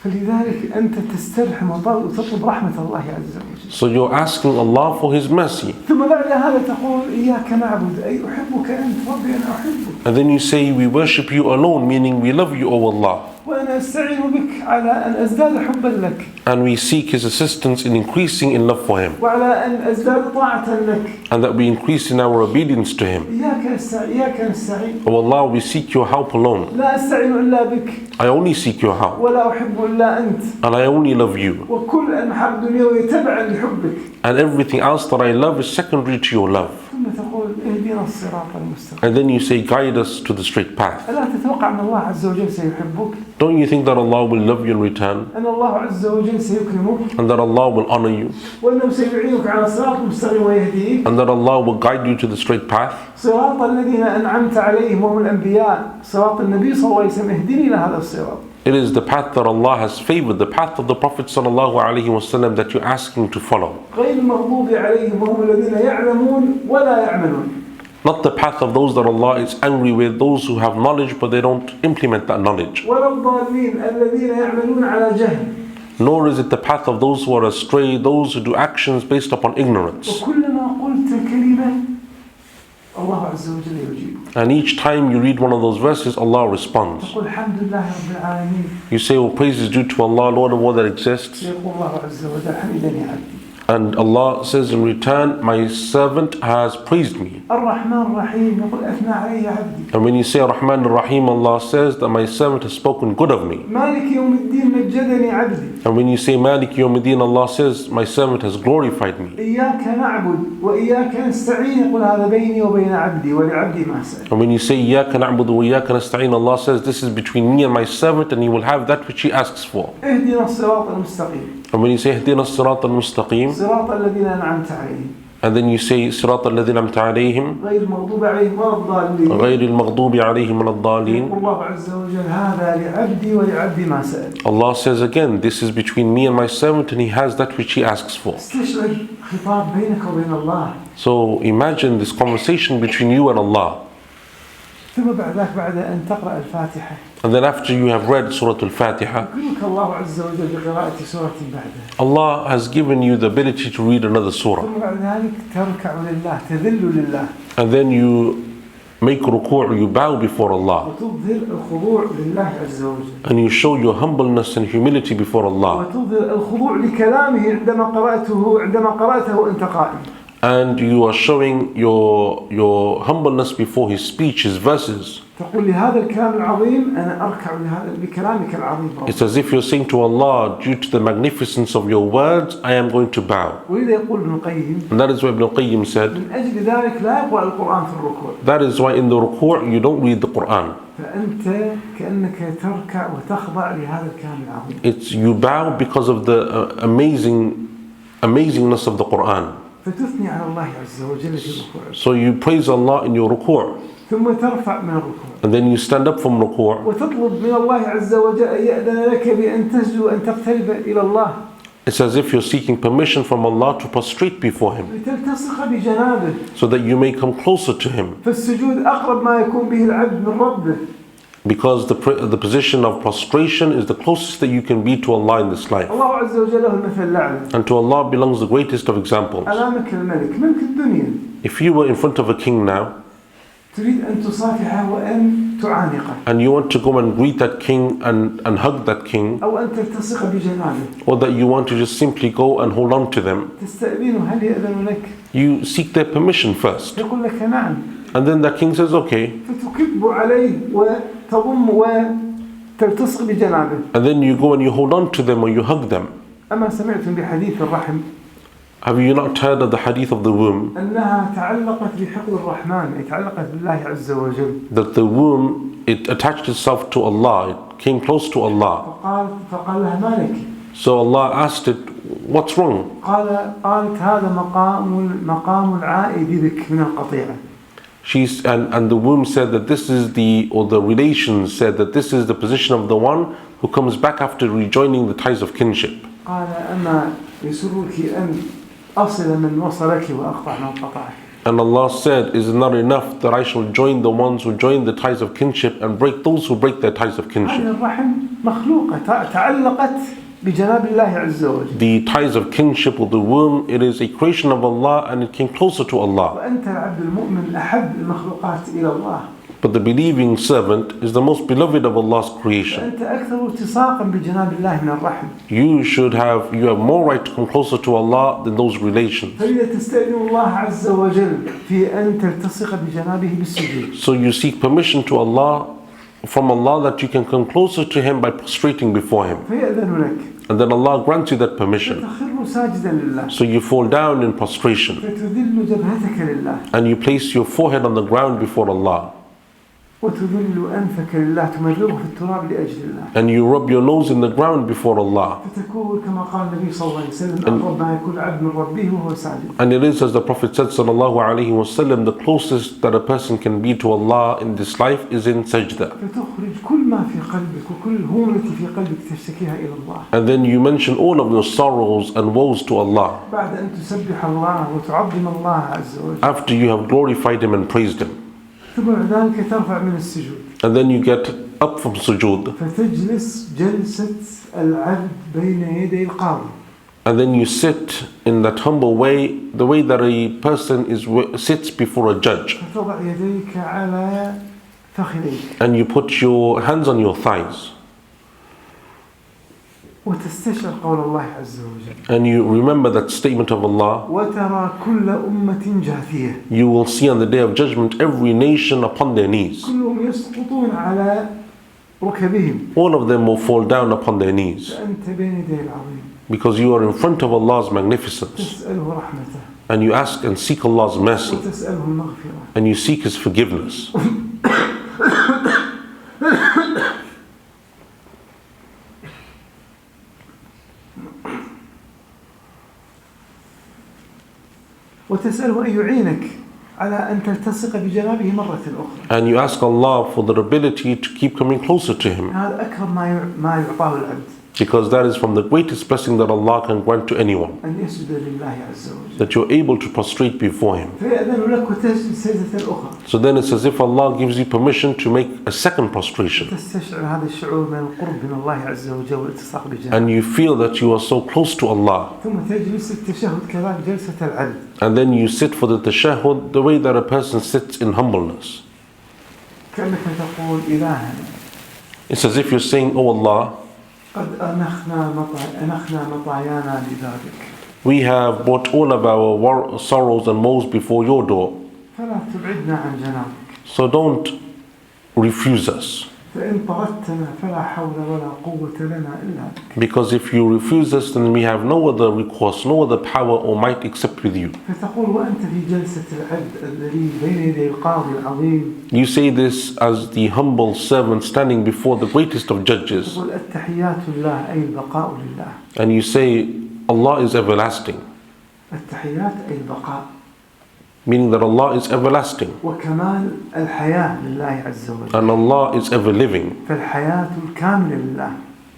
فلذلك أنت تسترحم وتطلب رحمة الله عز وجل. So you're asking Allah for His mercy. ثم بعد هذا تقول إياك نعبد أي أحبك أنت ربي أنا أحبك. And then you say, we worship you alone, meaning we love you, O Allah. وأنا أستعين بك على أن أزداد حبا لك. And we seek His assistance in increasing in love for Him, وعلى أن أزداد طاعة لك. and that we increase in our obedience to Him. إياك نستعين. O Allah, we seek your help alone. لا أستعين إلا بك. I only seek your help, ولا أحب إلا أنت. and I only love you. وكل أنحاء الدنيا تبعا لحبك. And everything else that I love is secondary to your love. ثم تقول اهدنا الصراط المستقيم. And then you say, guide us to the straight path. ألا تتوقع أن الله عز وجل سيحبك؟ Don't you think that Allah will love you in return, أن الله عز وجل سيكرمك؟ and that Allah will honor you, وأنه سيعينك على الصراط المستقيم ويهديك؟ and that Allah will guide you to the straight path? صراط الذين أنعمت عليهم وهم الأنبياء صراط النبي صلى الله عليه وسلم اهدني إلى هذا الصراط. It is the path that Allah has favored, the path of the Prophet ﷺ that you're asking to follow. غير المغضوب عليهم وهم الذين يعلمون ولا يعملون. Not the path of those that Allah is angry with, those who have knowledge but they don't implement that knowledge. ولا الضالين الذين يعملون على جهل. Nor is it the path of those who are astray, those who do actions based upon ignorance. وكلما قلت كلمة الله عز وجل يجيب. And each time you read one of those verses, Allah responds. تقول الحمد لله رب العالمين. You say, oh, praise is due to Allah, Lord of all that exists. يقول الله عز وجل حمدني عبدي. And Allah says in return, my servant has praised me. الرحمن الرحيم يقول أثنى علي عبدي. And when you say Rahman Rahim, Allah says that my servant has spoken good of me. مالك يوم الدين مجدني عبدي. And when you say Malik Yawmiddin, Allah says my servant has glorified me. إياك نعبد وإياك نستعين يقول هذا بيني وبين عبدي ولعبدي ما سأل. And when you say إياك نعبد وإياك نستعين, Allah says this is between me and my servant, and he will have that which he asks for. اهدنا الصراط المستقيم. And when you say اهدنا الصراط المستقيم, صراط الذين أنعمت عليهم. and then you say صراط الذين أنعمت عليهم غير المغضوب عليهم ولا الضالين. غير المغضوب عليهم ولا الضالين. يقول الله عز وجل هذا لعبدي ولعبدي ما سأل. Allah says again, this is between me and my servant, and he has that which he asks for. استشعر خطاب بينك وبين الله. So imagine this conversation between you and Allah. ثم بعد أن تقرأ الفاتحة. And then after you have read Surah Al-Fatiha, يمكنك الله عز وجل بقراءة سورة بعدها. Allah has given you the ability to read another surah. ثم بعد ذلك تركع لله تذل لله. And then you make ruku', you bow before Allah. وتظهر الخضوع لله عز وجل. And you show your humbleness and humility before Allah. وتظهر الخضوع لكلامه عندما قرأته أنت قائم. And you are showing your humbleness before his speech, his verses. تقول لهذا الكلام العظيم أنا أركع لكلامك العظيم. It's as if you're saying to Allah, due to the magnificence of your words, I am going to bow. ولذا يقول ابن القيم And that is why Ibn Qayyim said, من أجل ذلك لا يقرأ القرآن في الركوع. that is why in the ruku' you don't read the Quran. فأنت كأنك تركع وتخضع لهذا الكلام العظيم. It's you bow because of the amazingness of the Quran. فتثني على الله عز وجل في الركوع. So you praise Allah in your ruku'. ثم ترفع من الركوع. And then you stand up from ruku'. وتطلب من الله عز وجل أن يأذن لك بأن تسجد وأن تقترب إلى الله. It's as if you're seeking permission from Allah to prostrate before Him, لتلتصق بجنابه. so that you may come closer to Him. فالسجود أقرب ما يكون به العبد من ربه. Because the position of prostration is the closest that you can be to Allah in this life. الله عز وجل له المثل الأعلى. And to Allah belongs the greatest of examples. أمامك الملك ملك الدنيا. If you were in front of a king now, تريد أن تصافحه وأن تعانقه. and you want to go and greet that king and hug that king, أو أن تلتصق بجنابه. or that you want to just simply go and hold on to them, تستأذنه هل يأذن لك؟ you seek their permission first. يقول لك نعم. And then the king says, okay. فتكب عليه وتضم وتلتصق بجنابه. And then you go and you hold on to them or you hug them. أما سمعتم بحديث الرحم؟ Have you not heard of the hadith of the womb? أنها تعلقت بحقل الرحمن، أي تعلقت بالله عز وجل. That the womb, it attached itself to Allah, it came close to Allah. فقال لها مالك. So Allah asked it, what's wrong? قالت هذا مقام العائد بك من القطيعة. And the womb said that this is the relations said that this is the position of the one who comes back after rejoining the ties of kinship. قال أما يسرك أن أصل من وصلك وأقطع من قطعك. And Allah said, is it not enough that I shall join the ones who join the ties of kinship and break those who break their ties of kinship? هذه الرحم مخلوقة تعلقت بجناب الله عز وجل. The ties of kinship with the womb, it is a creation of Allah and it came closer to Allah. وأنت العبد المؤمن أحب المخلوقات إلى الله. But the believing servant is the most beloved of Allah's creation. أنت أكثر التصاقا بجناب الله من الرحم. You have more right to come closer to Allah than those relations. فإذا تستأذن الله عز وجل في أن تلتصق بجنابه بالسجود. So you seek permission to Allah, from Allah, that you can come closer to Him by prostrating before Him. فيأذن لك. And then Allah grants you that permission. فتخر ساجدا لله. So you fall down in prostration. فتذل جبهتك لله. And you place your forehead on the ground before Allah. وتذل أنفك لله تمرغه في التراب لأجل الله. And you rub your nose in the ground before Allah. فتكون كما قال النبي صلى الله عليه وسلم أقرب ما يكون العبد من ربه وهو ساجد. And it is, as the Prophet said sallallahu alaihi wasallam, the closest that a person can be to Allah in this life is in sajda. فتخرج كل ما في قلبك وكل الهموم التي في قلبك تشتكيها إلى الله. And then you mention all of your sorrows and woes to Allah. بعد أن تسبح الله وتعظم الله عز وجل. After you have glorified Him and praised Him. ثم بعد ذلك ترفع من السجود. And then you get up from sujood. فتجلس جلسة العبد بين يدي القاضي. And then you sit in that humble way, the way that a person sits before a judge. فتضع يديك على فخذيك. And you put your hands on your thighs. وتستشعر قول الله عز وجل. And you remember that statement of Allah. وترى كل أمة جاثية. You will see on the day of judgment every nation upon their knees. كلهم يسقطون على ركبهم. All of them will fall down upon their knees. فأنت بين يدي العظيم. Because you are in front of Allah's magnificence. تسأله رحمته. And you ask and seek Allah's mercy. وتسأله المغفرة. And you seek His forgiveness. وتسأله أن يعينك على أن تلتصق بجنابه مرة أخرى. And you ask Allah for the ability to keep coming closer to Him. هذا أكبر ما يعطاه العبد. Because that is from the greatest blessing that Allah can grant to anyone. أن يسجد لله عز وجل. That you're able to prostrate before Him. فيأذن لك وتسجد سجدة أخرى. So then it's as if Allah gives you permission to make a second prostration. تستشعر هذا الشعور من القرب من الله عز وجل والالتصاق بجنابه. And you feel that you are so close to Allah. ثم تجلس التشهد كذلك جلسة العبد. And then you sit for the tashahhud the way that a person sits in humbleness. كأنك تقول إلهنا. It's as if you're saying, Oh Allah, قد أنخنا مطايانا لبابك. we have brought all of our sorrows and woes before your door. فلا تبعدنا عن جنابك. So don't refuse us. فإن طردتنا فلا حول ولا قوة لنا إلا بك. Because if you refuse us, then we have no other recourse, no other power or might except with you. فتقول وأنت في جلسة العبد الذليل بين يدي القاضي العظيم. You say this as the humble servant standing before the greatest of judges. تقول التحيات لله أي البقاء لله. And you say, Allah is everlasting. التحيات أي البقاء. Meaning that Allah is everlasting. وكمال الحياة لله عز وجل. And Allah is ever living. فالحياة الكاملة لله.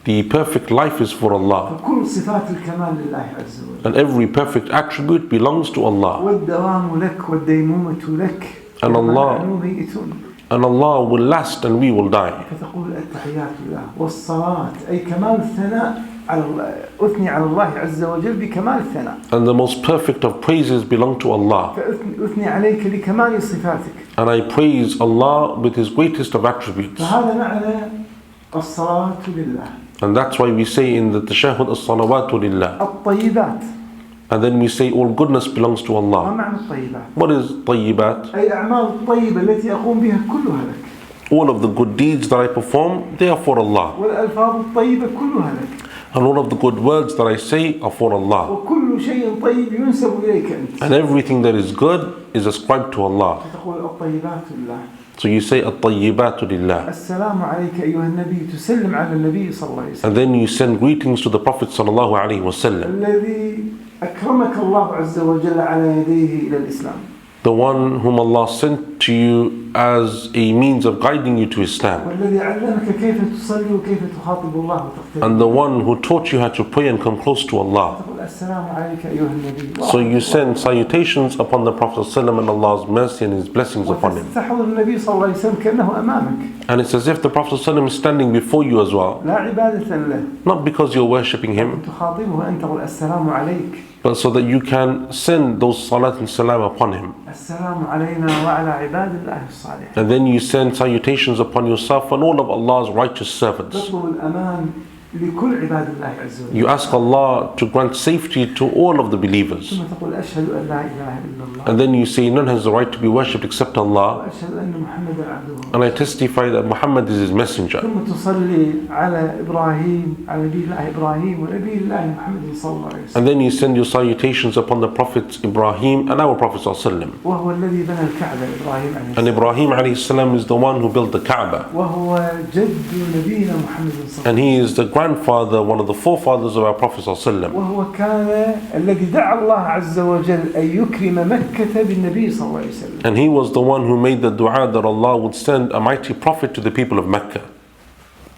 The perfect life is for Allah. فكل صفات الكمال لله عز وجل. And every perfect attribute belongs to Allah. والدوام لك والديمومة لك. And Allah will last and we will die. فتقول التحيات لله والصلاة أي كمال الثناء على الله. أثني على الله عز وجل بكمال الثناء. And the most perfect of praises belong to Allah. فأثني عليك لكمال صفاتك. And I praise Allah with His greatest of attributes. فهذا معنى الصلاة لله. And that's why we say in the tashahhud as-salawatu lillah. الطيبات. And then we say all goodness belongs to ما Allah. معنى الطيبات؟ What is tayyibat? أي أعمال الطيبة التي أقوم بها كلها لك. All of the good deeds that I perform, they are for Allah. والألفاظ الطيبة كلها لك. And all of the good words that I say are for Allah. وكل شيء طيب ينسب إليك أنت. And everything that is good is ascribed to Allah. فتقول الطيبات لله. So you say at-tayyibatu lillah. السلام عليك أيها النبي تسلم على النبي صلى الله عليه وسلم. And then you send greetings to the Prophet sallallahu alaihi wasallam. الذي أكرمك الله عز وجل على يديه إلى الإسلام. The one whom Allah sent to you as a means of guiding you to Islam. والذي علمك كيف تصلي وكيف تخاطب الله وتقتدي. And the one who taught you how to pray and come close to Allah. تقول السلام عليك أيها النبي. So you send salutations upon the Prophet ﷺ and Allah's mercy and His blessings upon him. وتستحضر النبي صلى الله عليه وسلم كأنه أمامك. And it's as if the Prophet ﷺ is standing before you as well. لا عبادة له. Not because you're worshipping him, تخاطبه أنت تقول السلام عليك. but so that you can send those salat and salam upon him. السلام علينا وعلى عباد الله الصالحين. And then you send salutations upon yourself and all of Allah's righteous servants. تطلب الأمان لكل عباد الله عز وجل. You ask Allah to grant safety to all of the believers. ثم تقول أشهد أن لا إله إلا الله. And then you say none has the right to be worshipped except Allah. وأشهد أن محمدا عبده. And I testify that Muhammad is His messenger. ثم تصلي على إبراهيم على نبي الله إبراهيم ونبي الله محمد صلى الله عليه وسلم. And then you send your salutations upon the Prophets Ibrahim and our Prophet ﷺ. وهو الذي بنى الكعبة إبراهيم عليه السلام. And Ibrahim alayhi salam is the one who built the Kaaba. وهو جد نبينا محمد صلى الله عليه وسلم. And he is the grandfather, one of the forefathers of our Prophet ﷺ. وهو كان الذي دعا الله عز وجل أن يكرم مكة بالنبي صلى الله عليه وسلم. And he was the one who made the dua that Allah would send a mighty prophet to the people of Mecca.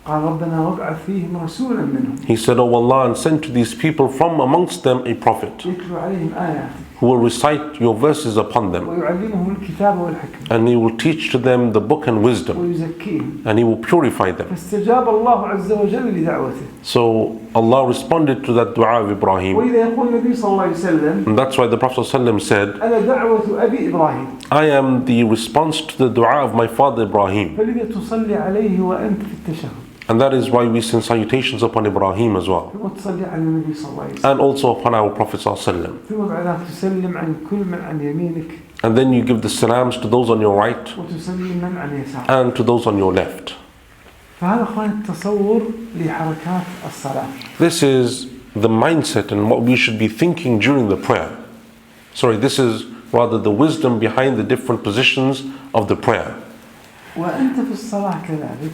قال ربنا وابعث فيهم رسولا منهم. He said, "O Allah, and send to these people from amongst them a prophet يتلو عليهم آياتك. who will recite your verses upon them. ويعلمهم الكتاب والحكمة. And he will teach to them the book and wisdom. ويزكيهم. And he will purify them." فاستجاب الله عز وجل لدعوته. So Allah responded to that dua of Ibrahim. وإذا يقول النبي صلى الله عليه وسلم And that's why the Prophet ﷺ said, أنا دعوة أبي إبراهيم. "I am the response to the dua of my father Ibrahim." فلذا تصلي عليه وأنت في التشهد. And that is why we send salutations upon Ibrahim as well. ثم تصلي على النبي صلى الله عليه وسلم. And also upon our Prophet ﷺ. ثم بعد ذلك تسلم عن كل من عن يمينك. And then you give the salams to those on your right وتسلم من عن يسارك. and to those on your left. فهذا أخوان التصور لحركات الصلاة. This is the mindset and what we should be thinking during the prayer. This is rather the wisdom behind the different positions of the prayer. وأنت في الصلاة كذلك.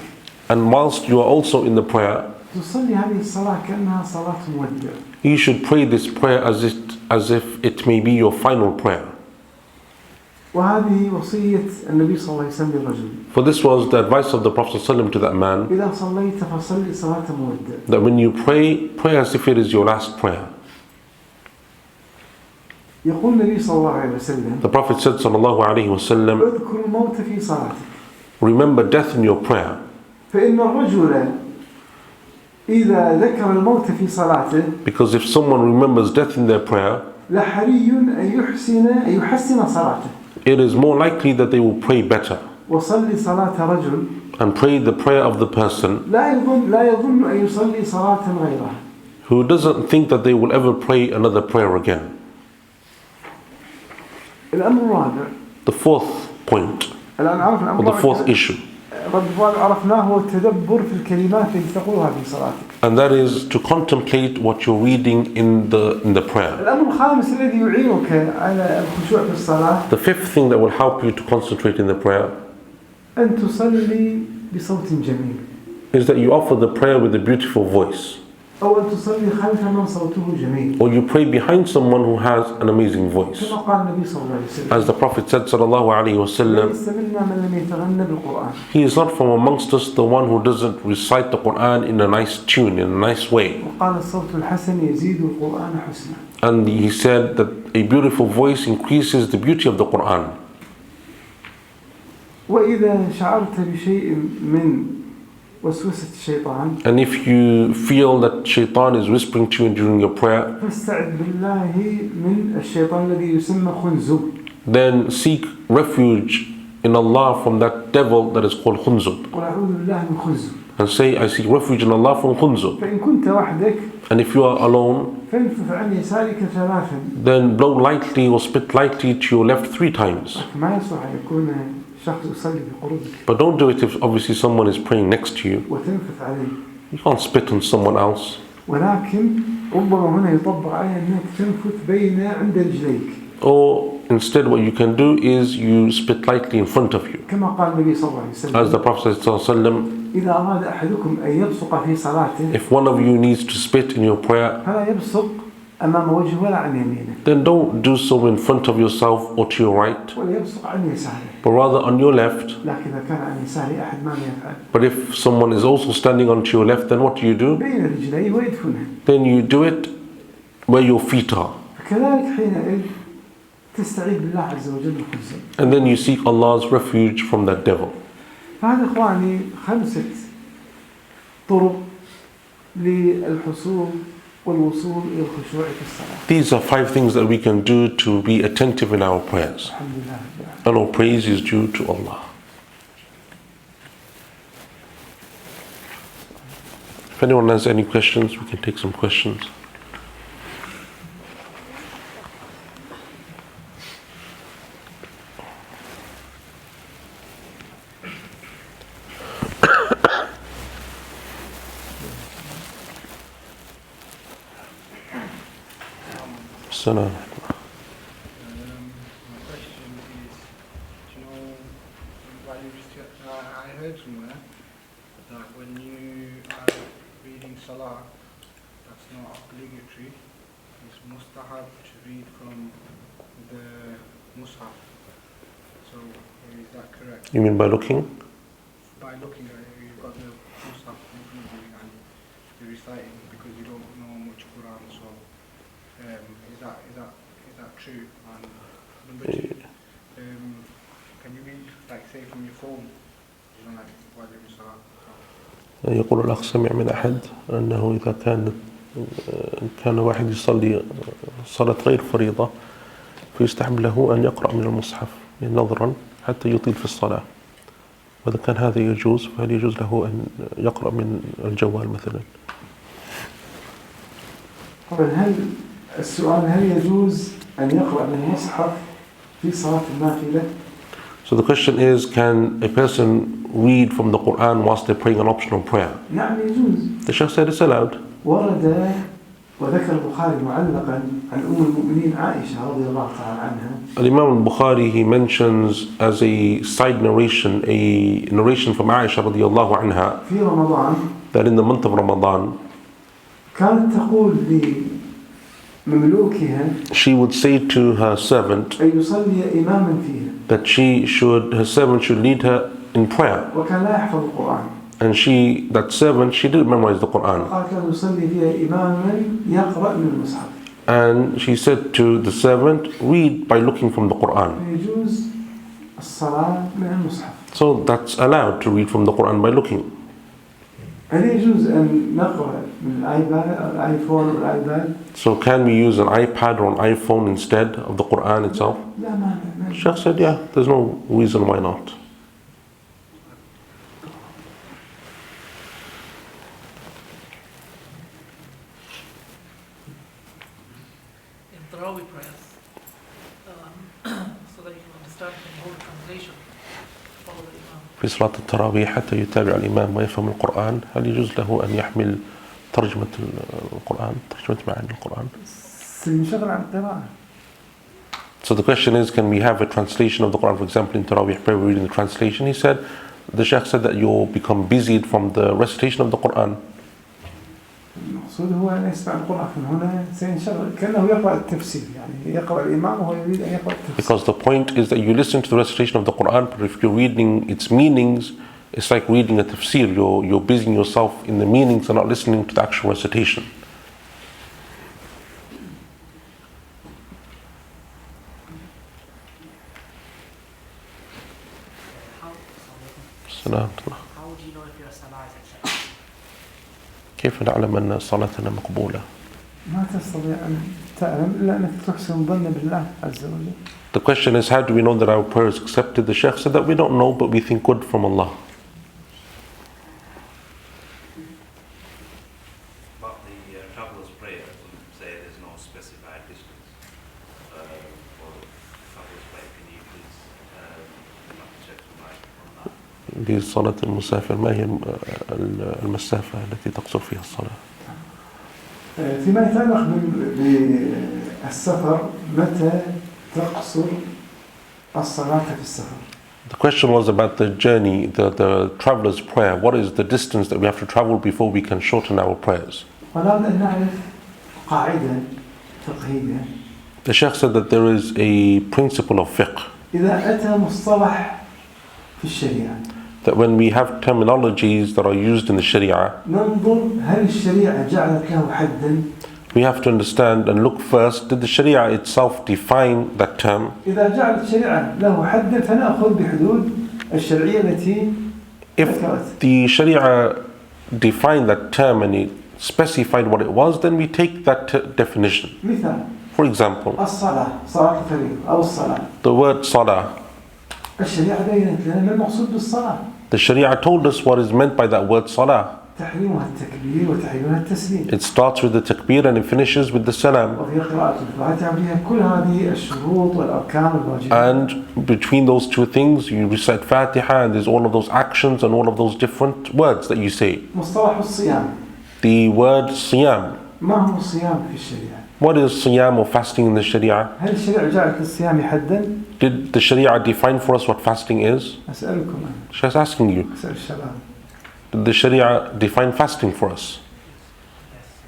And whilst you are also in the prayer, تصلي هذه الصلاة كأنها صلاة مودع. you should pray this prayer as if it may be your final prayer. وهذه وصية النبي صلى الله عليه وسلم للرجل. For this was the advice of the Prophet ﷺ to that man, إذا صليت فصلي صلاة مودع. that when you pray as if it is your last prayer. يقول النبي صلى الله عليه وسلم The Prophet said sallallahu alaihi wasallam, اذكر الموت في صلاتك. remember death in your prayer. فإن الرجل إذا ذكر الموت في صلاته Because if someone remembers death in their prayer, لحري أن يحسن صلاته. it is more likely that they will pray better. وصلي صلاة رجل And pray the prayer of the person لا يظن أن يصلي صلاة غيرها. who doesn't think that they will ever pray another prayer again. الأمر الرابع. The fourth point, الآن عرفنا or the fourth issue. رد الفعل عرفناه هو التدبر في الكلمات التي تقولها في صلاتك. And that is to contemplate what you're reading in the prayer. الأمر الخامس الذي يعينك على الخشوع في الصلاة The fifth thing that will help you to concentrate in the prayer أن تصلي بصوت جميل. is that you offer the prayer with a beautiful voice. أو أن تصلي خلف من صوته جميل. Or you pray behind someone who has an amazing voice. كما قال النبي صلى الله عليه وسلم. As the Prophet said sallallahu alayhi wa sallam, ليس منا من لم يتغنى بالقرآن. he is not from amongst us the one who doesn't recite the Quran in a nice tune, in a nice way. وقال الصوت الحسن يزيد القرآن حسنا. And he said that a beautiful voice increases the beauty of the Quran. وإذا شعرت بشيء من وسوسة الشيطان And if you feel that shaitan is whispering to you during your prayer, فاستعذ بالله من الشيطان الذي يسمى خنزب. then seek refuge in Allah from that devil that is called khunzub. قل أعوذ بالله من خنزب. And say, I seek refuge in Allah from khunzub. فإن كنت وحدك And if you are alone, فانفث عن يسارك ثلاثا. then blow lightly or spit lightly to your left 3 times. ما يصلح أن يكون شخص يصلي بقربك. But don't do it if obviously someone is praying next to you. وتنفث عليه. You can't spit on someone else. ولكن ربما هنا يطبق عليه أنك تنفث بين عند رجليك. Or instead what you can do is you spit lightly in front of you. كما قال النبي صلى الله عليه وسلم. As the Prophet said, إذا أراد أحدكم أن يبصق في صلاته if one of you needs to spit in your prayer, فلا يبصق أمام وجهه ولا عن يمينه. then don't do so in front of yourself or to your right, ولا يبصق عن يساره. but rather on your left. لكن إذا كان عن يساره أحد ما يفعل. But if someone is also standing onto your left, then what do? بين رجليه ويدفنه. Then you do it where your feet are. فكذلك حينئذ تستعيذ بالله عز وجل من الخنزب. And then you seek Allah's refuge from that devil. فهذا إخواني 5 طرق للحصول والوصول إلى الخشوع في الصلاة. These are 5 things that we can do to be attentive in our prayers. الحمد لله. And all praise is due to Allah. If anyone has any questions, we can take some questions. Salam. My question is, do you know, I heard somewhere that when you are reading Salah, that's not obligatory, it's mustahab to read from the Mus'haf. So, is that correct? You mean by looking? By looking at it, you've got the Mus'haf in front of you and you're reciting because you don't know much Quran, so is that true? And number 2, can you read, like, say, from your phone, you know, like while you're in Salah? يقول الأخ سمع من أحد أنه إذا كان واحد يصلي صلاة غير فريضة فيستحب له أن يقرأ من المصحف نظرا حتى يطيل في الصلاة. وإذا كان هذا يجوز فهل يجوز له أن يقرأ من الجوال مثلا؟ طبعا هل يجوز أن يقرأ من المصحف في صلاة النافلة؟ So the question is, can a person read from the Quran whilst they're praying an optional prayer? نعم يجوز. The Shaykh said it's allowed. ورد وذكر البخاري معلقا عن المؤمنين عائشة رضي الله تعالى عنها. Imam al-Bukhari, he mentions as a side narration, a narration from Aisha radiallahu anha, في رمضان that in the month of Ramadan, كانت تقول لمملوكها she would say to her servant أن يصلي إماما فيها. that her servant should lead her in prayer. وكان لا يحفظ القرآن. And that servant, she didn't memorize the Quran. قال كان يصلي فيها إماما يقرأ من المصحف. And she said to the servant, read by looking from the Quran. يجوز الصلاة من المصحف. So that's allowed to read from the Quran by looking. هل يجوز أن نقرأ من الآيفون والآيباد؟ So can we use an iPad or an iPhone instead of the Quran itself? لا مانع. Sheikh said, yeah, there's no reason why not. In Tarawih prayers, so that you can understand from the whole translation, follow the Imam. في صلاة التراويح حتى يتابع الإمام ويفهم القرآن، هل يجوز له أن يحمل ترجمة القرآن، ترجمة معاني القرآن؟ سينشغل عن القراءة. So the question is, can we have a translation of the Quran? For example, in Taraweeh prayer, we're reading the translation. He said, the Sheikh said that you'll become busied from the recitation of the Quran. المقصود هو أن يسمع القرآن، من هنا سينشغل كأنه يقرأ التفسير، يعني يقرأ الإمام وهو يريد أن يقرأ التفسير. Because the point is that you listen to the recitation of the Quran, but if you're reading its meanings, it's like reading a tafsir. You're busying yourself in the meanings and not listening to the actual recitation. How would you know if your salah is accepted? كيف نعلم أن صلاتنا مقبولة؟ ما تستطيع أن تعلم إلا أنك تحسن الظن بالله عز وجل. The question is, how do we know that our prayer is accepted? The Sheikh said that we don't know, but we think good from Allah. About the traveler's prayer, you say there's no specified distance for traveler's prayer. Can you please check on that? بصلاة المسافر ما هي المسافة التي تقصر فيها الصلاة؟ فيما يتعلق بالسفر، متى تقصر الصلاة في السفر؟ The question was about the journey, the traveler's prayer. What is the distance that we have to travel before we can shorten our prayers? ولا بد أن نعرف قاعدة فقهية. The Sheikh said that there is a principle of fiqh, إذا أتى مصطلح في الشريعة that when we have terminologies that are used in the Sharia, ننظر هل الشريعة جعلت له حدا؟ we have to understand and look first, did the Sharia itself define that term? إذا جعلت الشريعة له حدا فنأخذ بحدود الشرعية التي If ذكرت. the Sharia defined that term and it specified what it was, then we take that definition. مثال For example, الصلاة، صلاة الفريضة أو الصلاة. the word salah. الشريعة بينت لنا ما المقصود بالصلاة. The Sharia told us what is meant by that word salah. تحريمها التكبير وتحريمها التسليم. It starts with the takbir and it finishes with the salam. وفي قراءة الفاتحة فيها كل هذه الشروط والأركان والواجبات. And between those two things, you recite Fatiha and there's all of those actions and all of those different words that you say. مصطلح الصيام. The word siyam. ما هو الصيام في الشريعة؟ What is siyam or fasting in the Sharia? هل الشريعة جعلت للصيام حدا؟ Did the Sharia define for us what fasting is? أسألكم أنا، She's asking you. أسأل الشباب. Did the Sharia define fasting for us?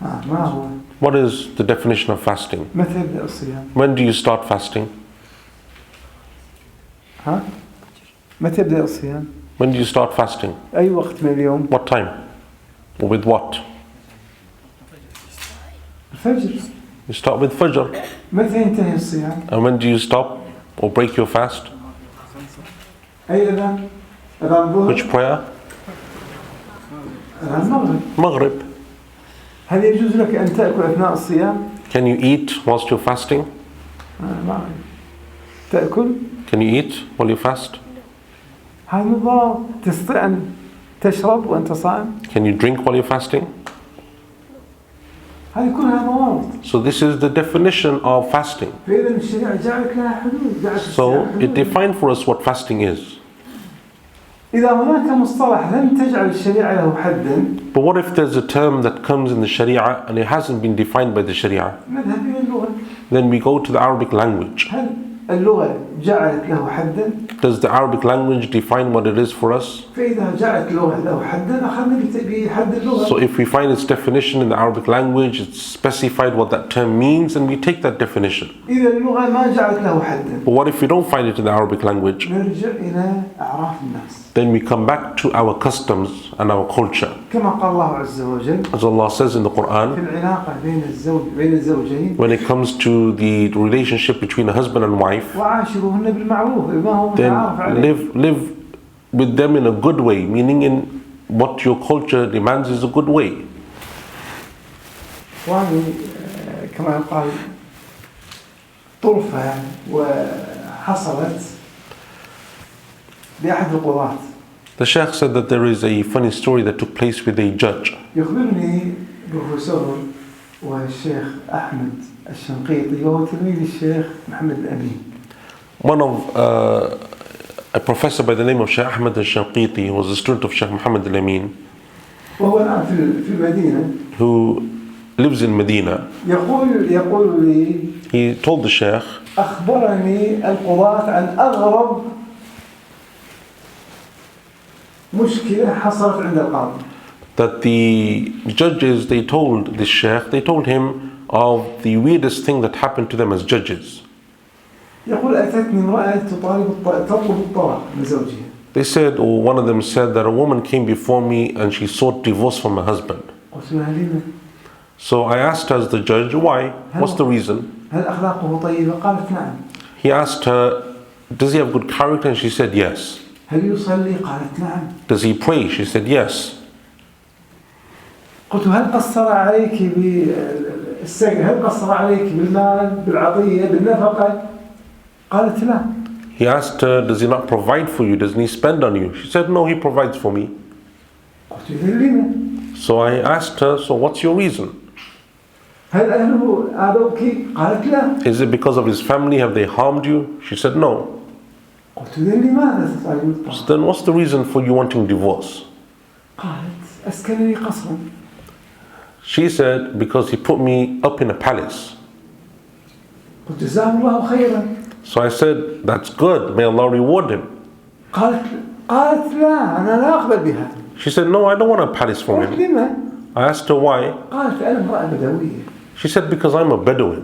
ما هو؟ What is the definition of fasting? متى يبدأ الصيام؟ When do you start fasting? ها؟ متى يبدأ الصيام؟ When do you start fasting? أي وقت من اليوم؟ What time? Or with what? الفجر. You start with Fajr. متى ينتهي الصيام؟ And when do you stop or break your fast? أي أذان؟ أذان الظهر؟ Which prayer? أذان المغرب. Maghrib. هل يجوز لك أن تأكل أثناء الصيام؟ Can you eat whilst you're fasting? ما أعرف. تأكل؟ Can you eat while you fast? هذا مضاد. تستطيع أن تشرب وأنت صائم؟ Can you drink while you're fasting? هذه كلها ضوابط. So this is the definition of fasting. فإذا الشريعة جعلت لها حدود. جعلت So الصيام it حدود. defined for us what fasting is. إذا هناك مصطلح لم تجعل الشريعة له حدا. But what if there's a term that comes in the Sharia and it hasn't been defined by the Sharia? نذهب إلى اللغة. Then we go to the Arabic language. هل اللغة جعلت له حدا؟ Does the Arabic language define what it is for us? فإذا جعلت اللغة له حدا أخذنا بحد اللغة. So if we find its definition in the Arabic language, it's specified what that term means, and we take that definition. إذا اللغة ما جعلت له حدا. But what if we don't find it in the Arabic language? نرجع إلى أعراف الناس. Then we come back to our customs and our culture. كما قال الله عز وجل As Allah says in the في Quran, العلاقة بين الزوجين when it comes to the relationship between a husband and wife, وعاشروهن بالمعروف بما هو متعارف then عليه. live with them in a good way, meaning in what your culture demands is a good way. وهذه كما يقال طرفة وحصلت لأحد القضاة. The Sheikh said that there is a funny story that took place with a judge. يخبرني بروفيسور والشيخ أحمد الشنقيطي وهو تلميذ الشيخ محمد الأمين. One of a professor by the name of Sheikh Ahmed al-Shanqiti, who was a student of Sheikh Muhammad al-Amin, وهو الآن في المدينة. who lives in Medina. يقول لي He told the Sheikh, أخبرني القضاة عن أغرب مشكلة حصلت عند القاضي. that the judges, they told the Sheikh, they told him of the weirdest thing that happened to them as judges. يقول أتتني امرأة تطلب الطلاق من زوجها. They said, or one of them said, that a woman came before me and she sought divorce from her husband. قلت لها لما؟ So I asked her as the judge, why? What's the reason? هل أخلاقه طيبة؟ قالت نعم. He asked her, does he have good character? And she said, yes. هل يصلي؟ قالت نعم. Does he pray? She said, yes. قلت هل قصر عليك بالسجن؟ هل قصر عليك بالمال، بالعطية، بالنفقة؟ قالت لا. He asked her, does he not provide for you? Doesn't he spend on you? She said, no, he provides for me. قلت إذا لما؟ So I asked her, so what's your reason? هل أهله آذوك؟ قالت لا. Is it because of his family? Have they harmed you? She said, no. قلت إذا لماذا تطالبون الطلاق؟ So then what's the reason for you wanting divorce? قالت أسكنني قصرا. She said, because he put me up in a palace. قلت جزاه الله خيرا. So I said, that's good, may Allah reward him. قالت لا أنا لا أقبل بها. She said, no, I don't want a palace for قلت him. لما؟ I asked her why. قالت أنا امرأة بدوية. She said, because I'm a Bedouin.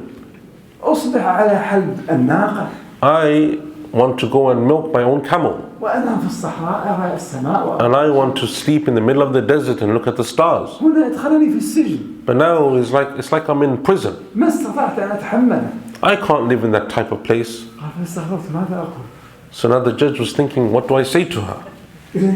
أصبح على حلب الناقة. I want to go and milk my own camel. وأنا في الصحراء أرى السماء. And I want to sleep in the middle of the desert and look at the stars. هنا أدخلني في السجن. But now it's like I'm in prison. ما استطعت أن أتحمله. I can't live in that type of place. قال فاستغربت ماذا أقول؟ So now the judge was thinking, what do I say to her? إذا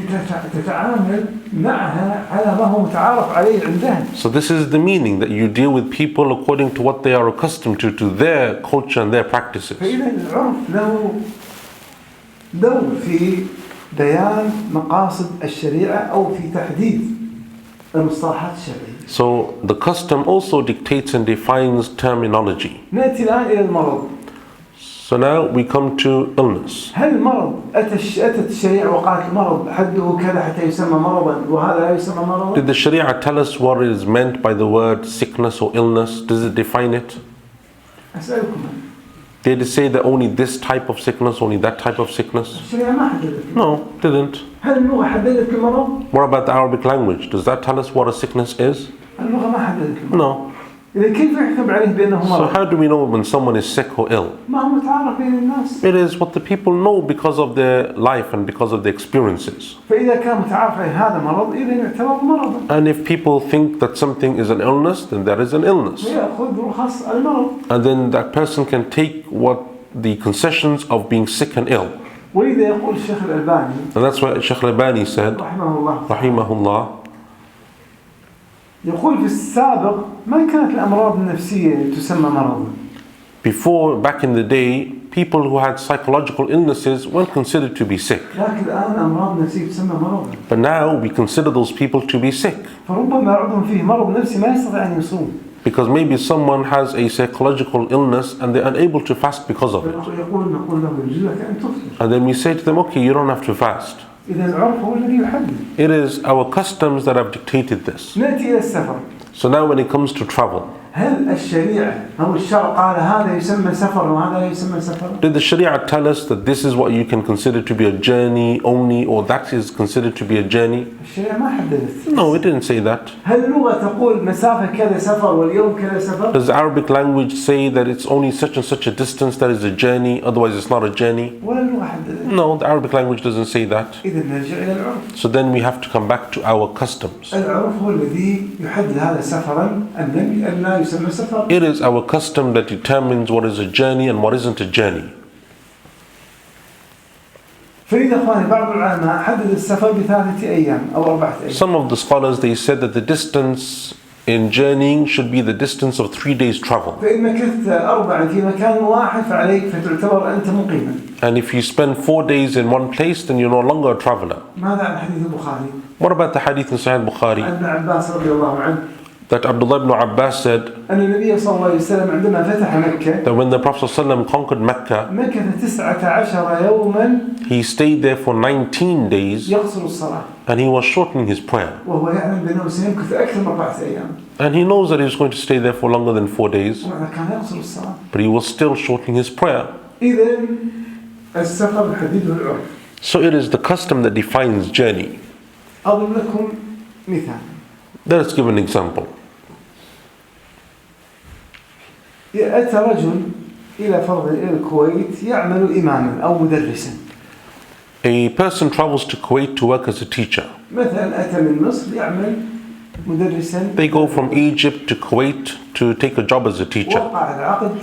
تتعامل معها على ما هو متعارف عليه عندهم. So this is the meaning, that you deal with people according to what they are accustomed to their culture and their practices. فإذا العرف له دور في بيان مقاصد الشريعة أو في تحديد المصطلحات الشرعية. So the custom also dictates and defines terminology. نأتي الآن إلى المرض. So now we come to illness. هل المرض أتت الشريعة وقالت المرض حده كذا حتى يسمى مرضا وهذا لا يسمى مرضا؟ Did the Sharia tell us what is meant by the word sickness or illness? Does it define it? أسألكم. Did it say that only this type of sickness, only that type of sickness? الشريعة ما حددت. No, didn't. هل اللغة حددت المرض؟ What about the Arabic language? Does that tell us what a sickness is? اللغة ما حددت المرض. No. إذا كيف يحكم عليه بأنه So مرض؟ how do we know when someone is sick or ill? ما هو متعارف بين الناس. It is what the people know because of their life and because of their experiences. فإذا كان متعارف عليه هذا مرض إذا يعتبر مرضا. And if people think that something is an illness, then that is an illness. ويأخذ رخص المرض. And then that person can take what the concessions of being sick and ill. ولذا يقول الشيخ الألباني And that's what Sheikh Al-Albani said, رحمه الله rahimahullah, يقول في السابق ما كانت الأمراض النفسية تسمى مرضا. before, back in the day, people who had psychological illnesses weren't considered to be sick. لكن الآن أمراض نفسية تسمى مرضا. But now we consider those people to be sick. فربما عضو فيه مرض نفسي ما يستطيع أن يصوم. Because maybe someone has a psychological illness and they're unable to fast because of it. نقول له يجوز لك أن تفطر. And then we say to them, okay, you don't have to fast. إذا العرف هو الذي يحدد. It is our customs that have dictated this. نأتي إلى السفر. So now when it comes to travel, هل الشريعة أو الشرع قال هذا يسمى سفر وهذا لا يسمى سفر؟ did the Sharia tell us that this is what you can consider to be a journey only, or that is considered to be a journey? الشريعة ما حددت. No, it didn't say that. هل اللغة تقول مسافة كذا سفر واليوم كذا سفر؟ Does the Arabic language say that it's only such and such a distance that is a journey, otherwise it's not a journey? ولا اللغة حددت. No, the Arabic language doesn't say that. إذا نرجع إلى العرف. So then we have to come back to our customs. العرف هو الذي يحدد هذا سفرا أم لا يسمى سفر. It is our custom that determines what is a journey and what isn't a journey. فإذا أخواني بعض العلماء حدد السفر ب3 أيام أو 4 أيام. Some of the scholars, they said that the distance in journeying should be the distance of 3 days travel. فإن مكثت 4 في مكان واحد فعليك فتعتبر أنت مقيما. And if you spend 4 days in one place, then you're no longer a traveler. ماذا عن حديث البخاري؟ What about the hadith in Sahih Bukhari? عن ابن عباس رضي الله عنه. that Abdullah ibn Abbas said أن النبي صلى الله عليه وسلم عندما فتح مكة that when the Prophet ﷺ conquered Mecca, مكث 19 يوما he stayed there for 19 days يقصر الصلاة and he was shortening his prayer. وهو يعلم بأنه سيمكث أكثر من 4 أيام And he knows that he was going to stay there for longer than 4 days, ومعنى كان يقصر الصلاة. but he was still shortening his prayer. إذن السفر يحدده العرف. So it is the custom that defines journey. أضرب لكم مثال. Let us give an example. أتى رجل إلى فرض إلى الكويت يعمل إماما أو مدرسا. A person travels to Kuwait to work as a teacher. مثلا أتى من مصر يعمل مدرسا. They go from Egypt to Kuwait to take a job as a teacher. وقع العقد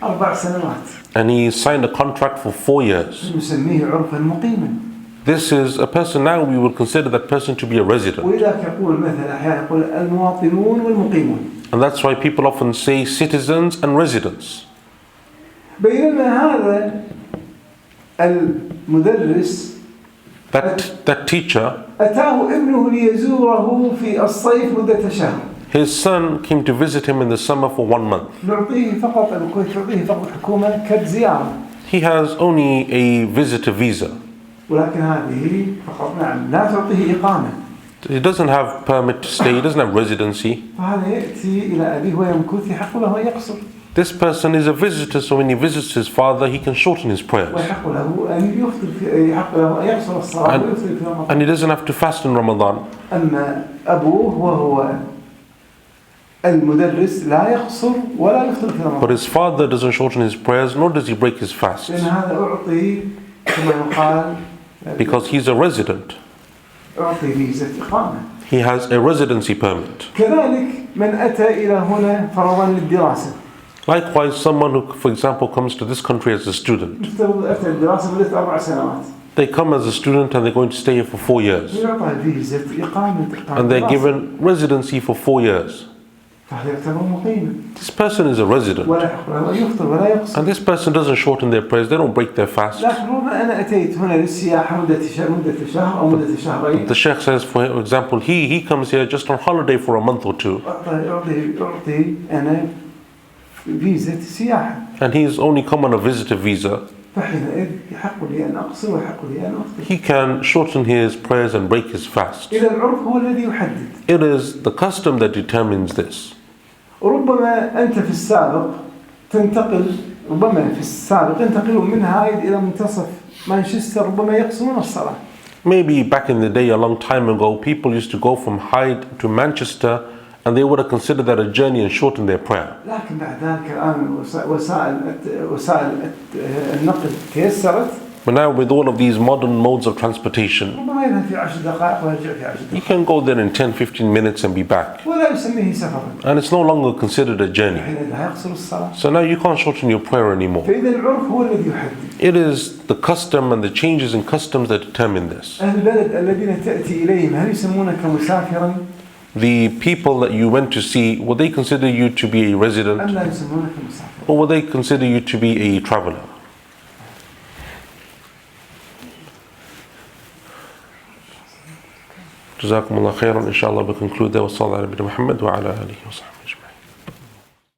4 سنوات. And he signed a contract for 4 years. نسميه عرفا مقيما. This is a person, now we would consider that person to be a resident. ولذلك يقول مثلا أحيانا يقول المواطنون والمقيمون. And that's why people often say citizens and residents. بينما هذا المدرس That teacher, أتاه ابنه ليزوره في الصيف مدة شهر. his son came to visit him in the summer for 1 month. نعطيه فقط الكويت تعطيه فقط حكومة كرت زيارة. He has only a visitor visa. ولكن هذه فقط نعم لا تعطيه إقامة. He doesn't have permit to stay, he doesn't have residency. فهذا يأتي إلى أبيه ويمكث يحق له أن يقصر. This person is a visitor, so when he visits his father, he can shorten his prayers. ويحق له أن يفطر يحق له أن يقصر الصلاة ويفطر في رمضان. And he doesn't have to fast in Ramadan. أما أبوه وهو المدرس لا يقصر ولا يفطر في رمضان. But his father doesn't shorten his prayers, nor does he break his fasts. لأن هذا أعطي كما يقال Because he's a resident. أعطي فيزا إقامة. He has a residency permit. كذلك من أتى إلى هنا فرضا للدراسة. Likewise, someone who, for example, comes to this country as a student. نفترض أتى الدراسة مدة 4 سنوات. They come as a student and they're going to stay here for 4 years. يعطى فيزا إقامة. And they're given residency for 4 years. فهذا يعتبر مقيما. This person is a resident. ولا يحق له أن يفطر ولا يقصر. And this person doesn't shorten their prayers, they don't break their fast. لكن ربما أنا أتيت هنا للسياحة مدة شهر أو مدة شهرين. The Sheikh says, for example, he comes here just on holiday for a month or 2. أعطي أنا فيزا سياحة. And he's only come on a visitor visa. فحينئذ يحق لي أن أقصر ويحق لي أن أفطر. He can shorten his prayers and break his fast. إذا العرف هو الذي يحدد. It is the custom that determines this. ربما أنت في السابق تنتقل من هايد إلى منتصف مانشستر ربما يقصرون الصلاة. Maybe back in the day, a long time ago, people used to go from Hyde to Manchester and they would have considered that a journey and shortened their prayer. لكن بعد ذلك الآن وسائل النقل تيسرت. But now with all of these modern modes of transportation, ربما يذهب في 10 دقائق ويرجع في 10 you دقائق. can go there in 10-15 minutes and be back. ولا يسميه سفرا. And it's no longer considered a journey. حينئذ يقصر الصلاة. So now you can't shorten your prayer anymore. فإذا العرف هو الذي يحدد. It is the custom and the changes in customs that determine this. أهل البلد الذين تأتي إليهم هل يسمونك مسافرا؟ The people that you went to see, will they consider you to be a أم resident لا يسمونك مسافرا؟ or will they consider you to be a traveler? جزاكم الله خيرا. إن شاء الله we conclude there. وصلى الله على نبينا محمد وعلى آله وصحبه.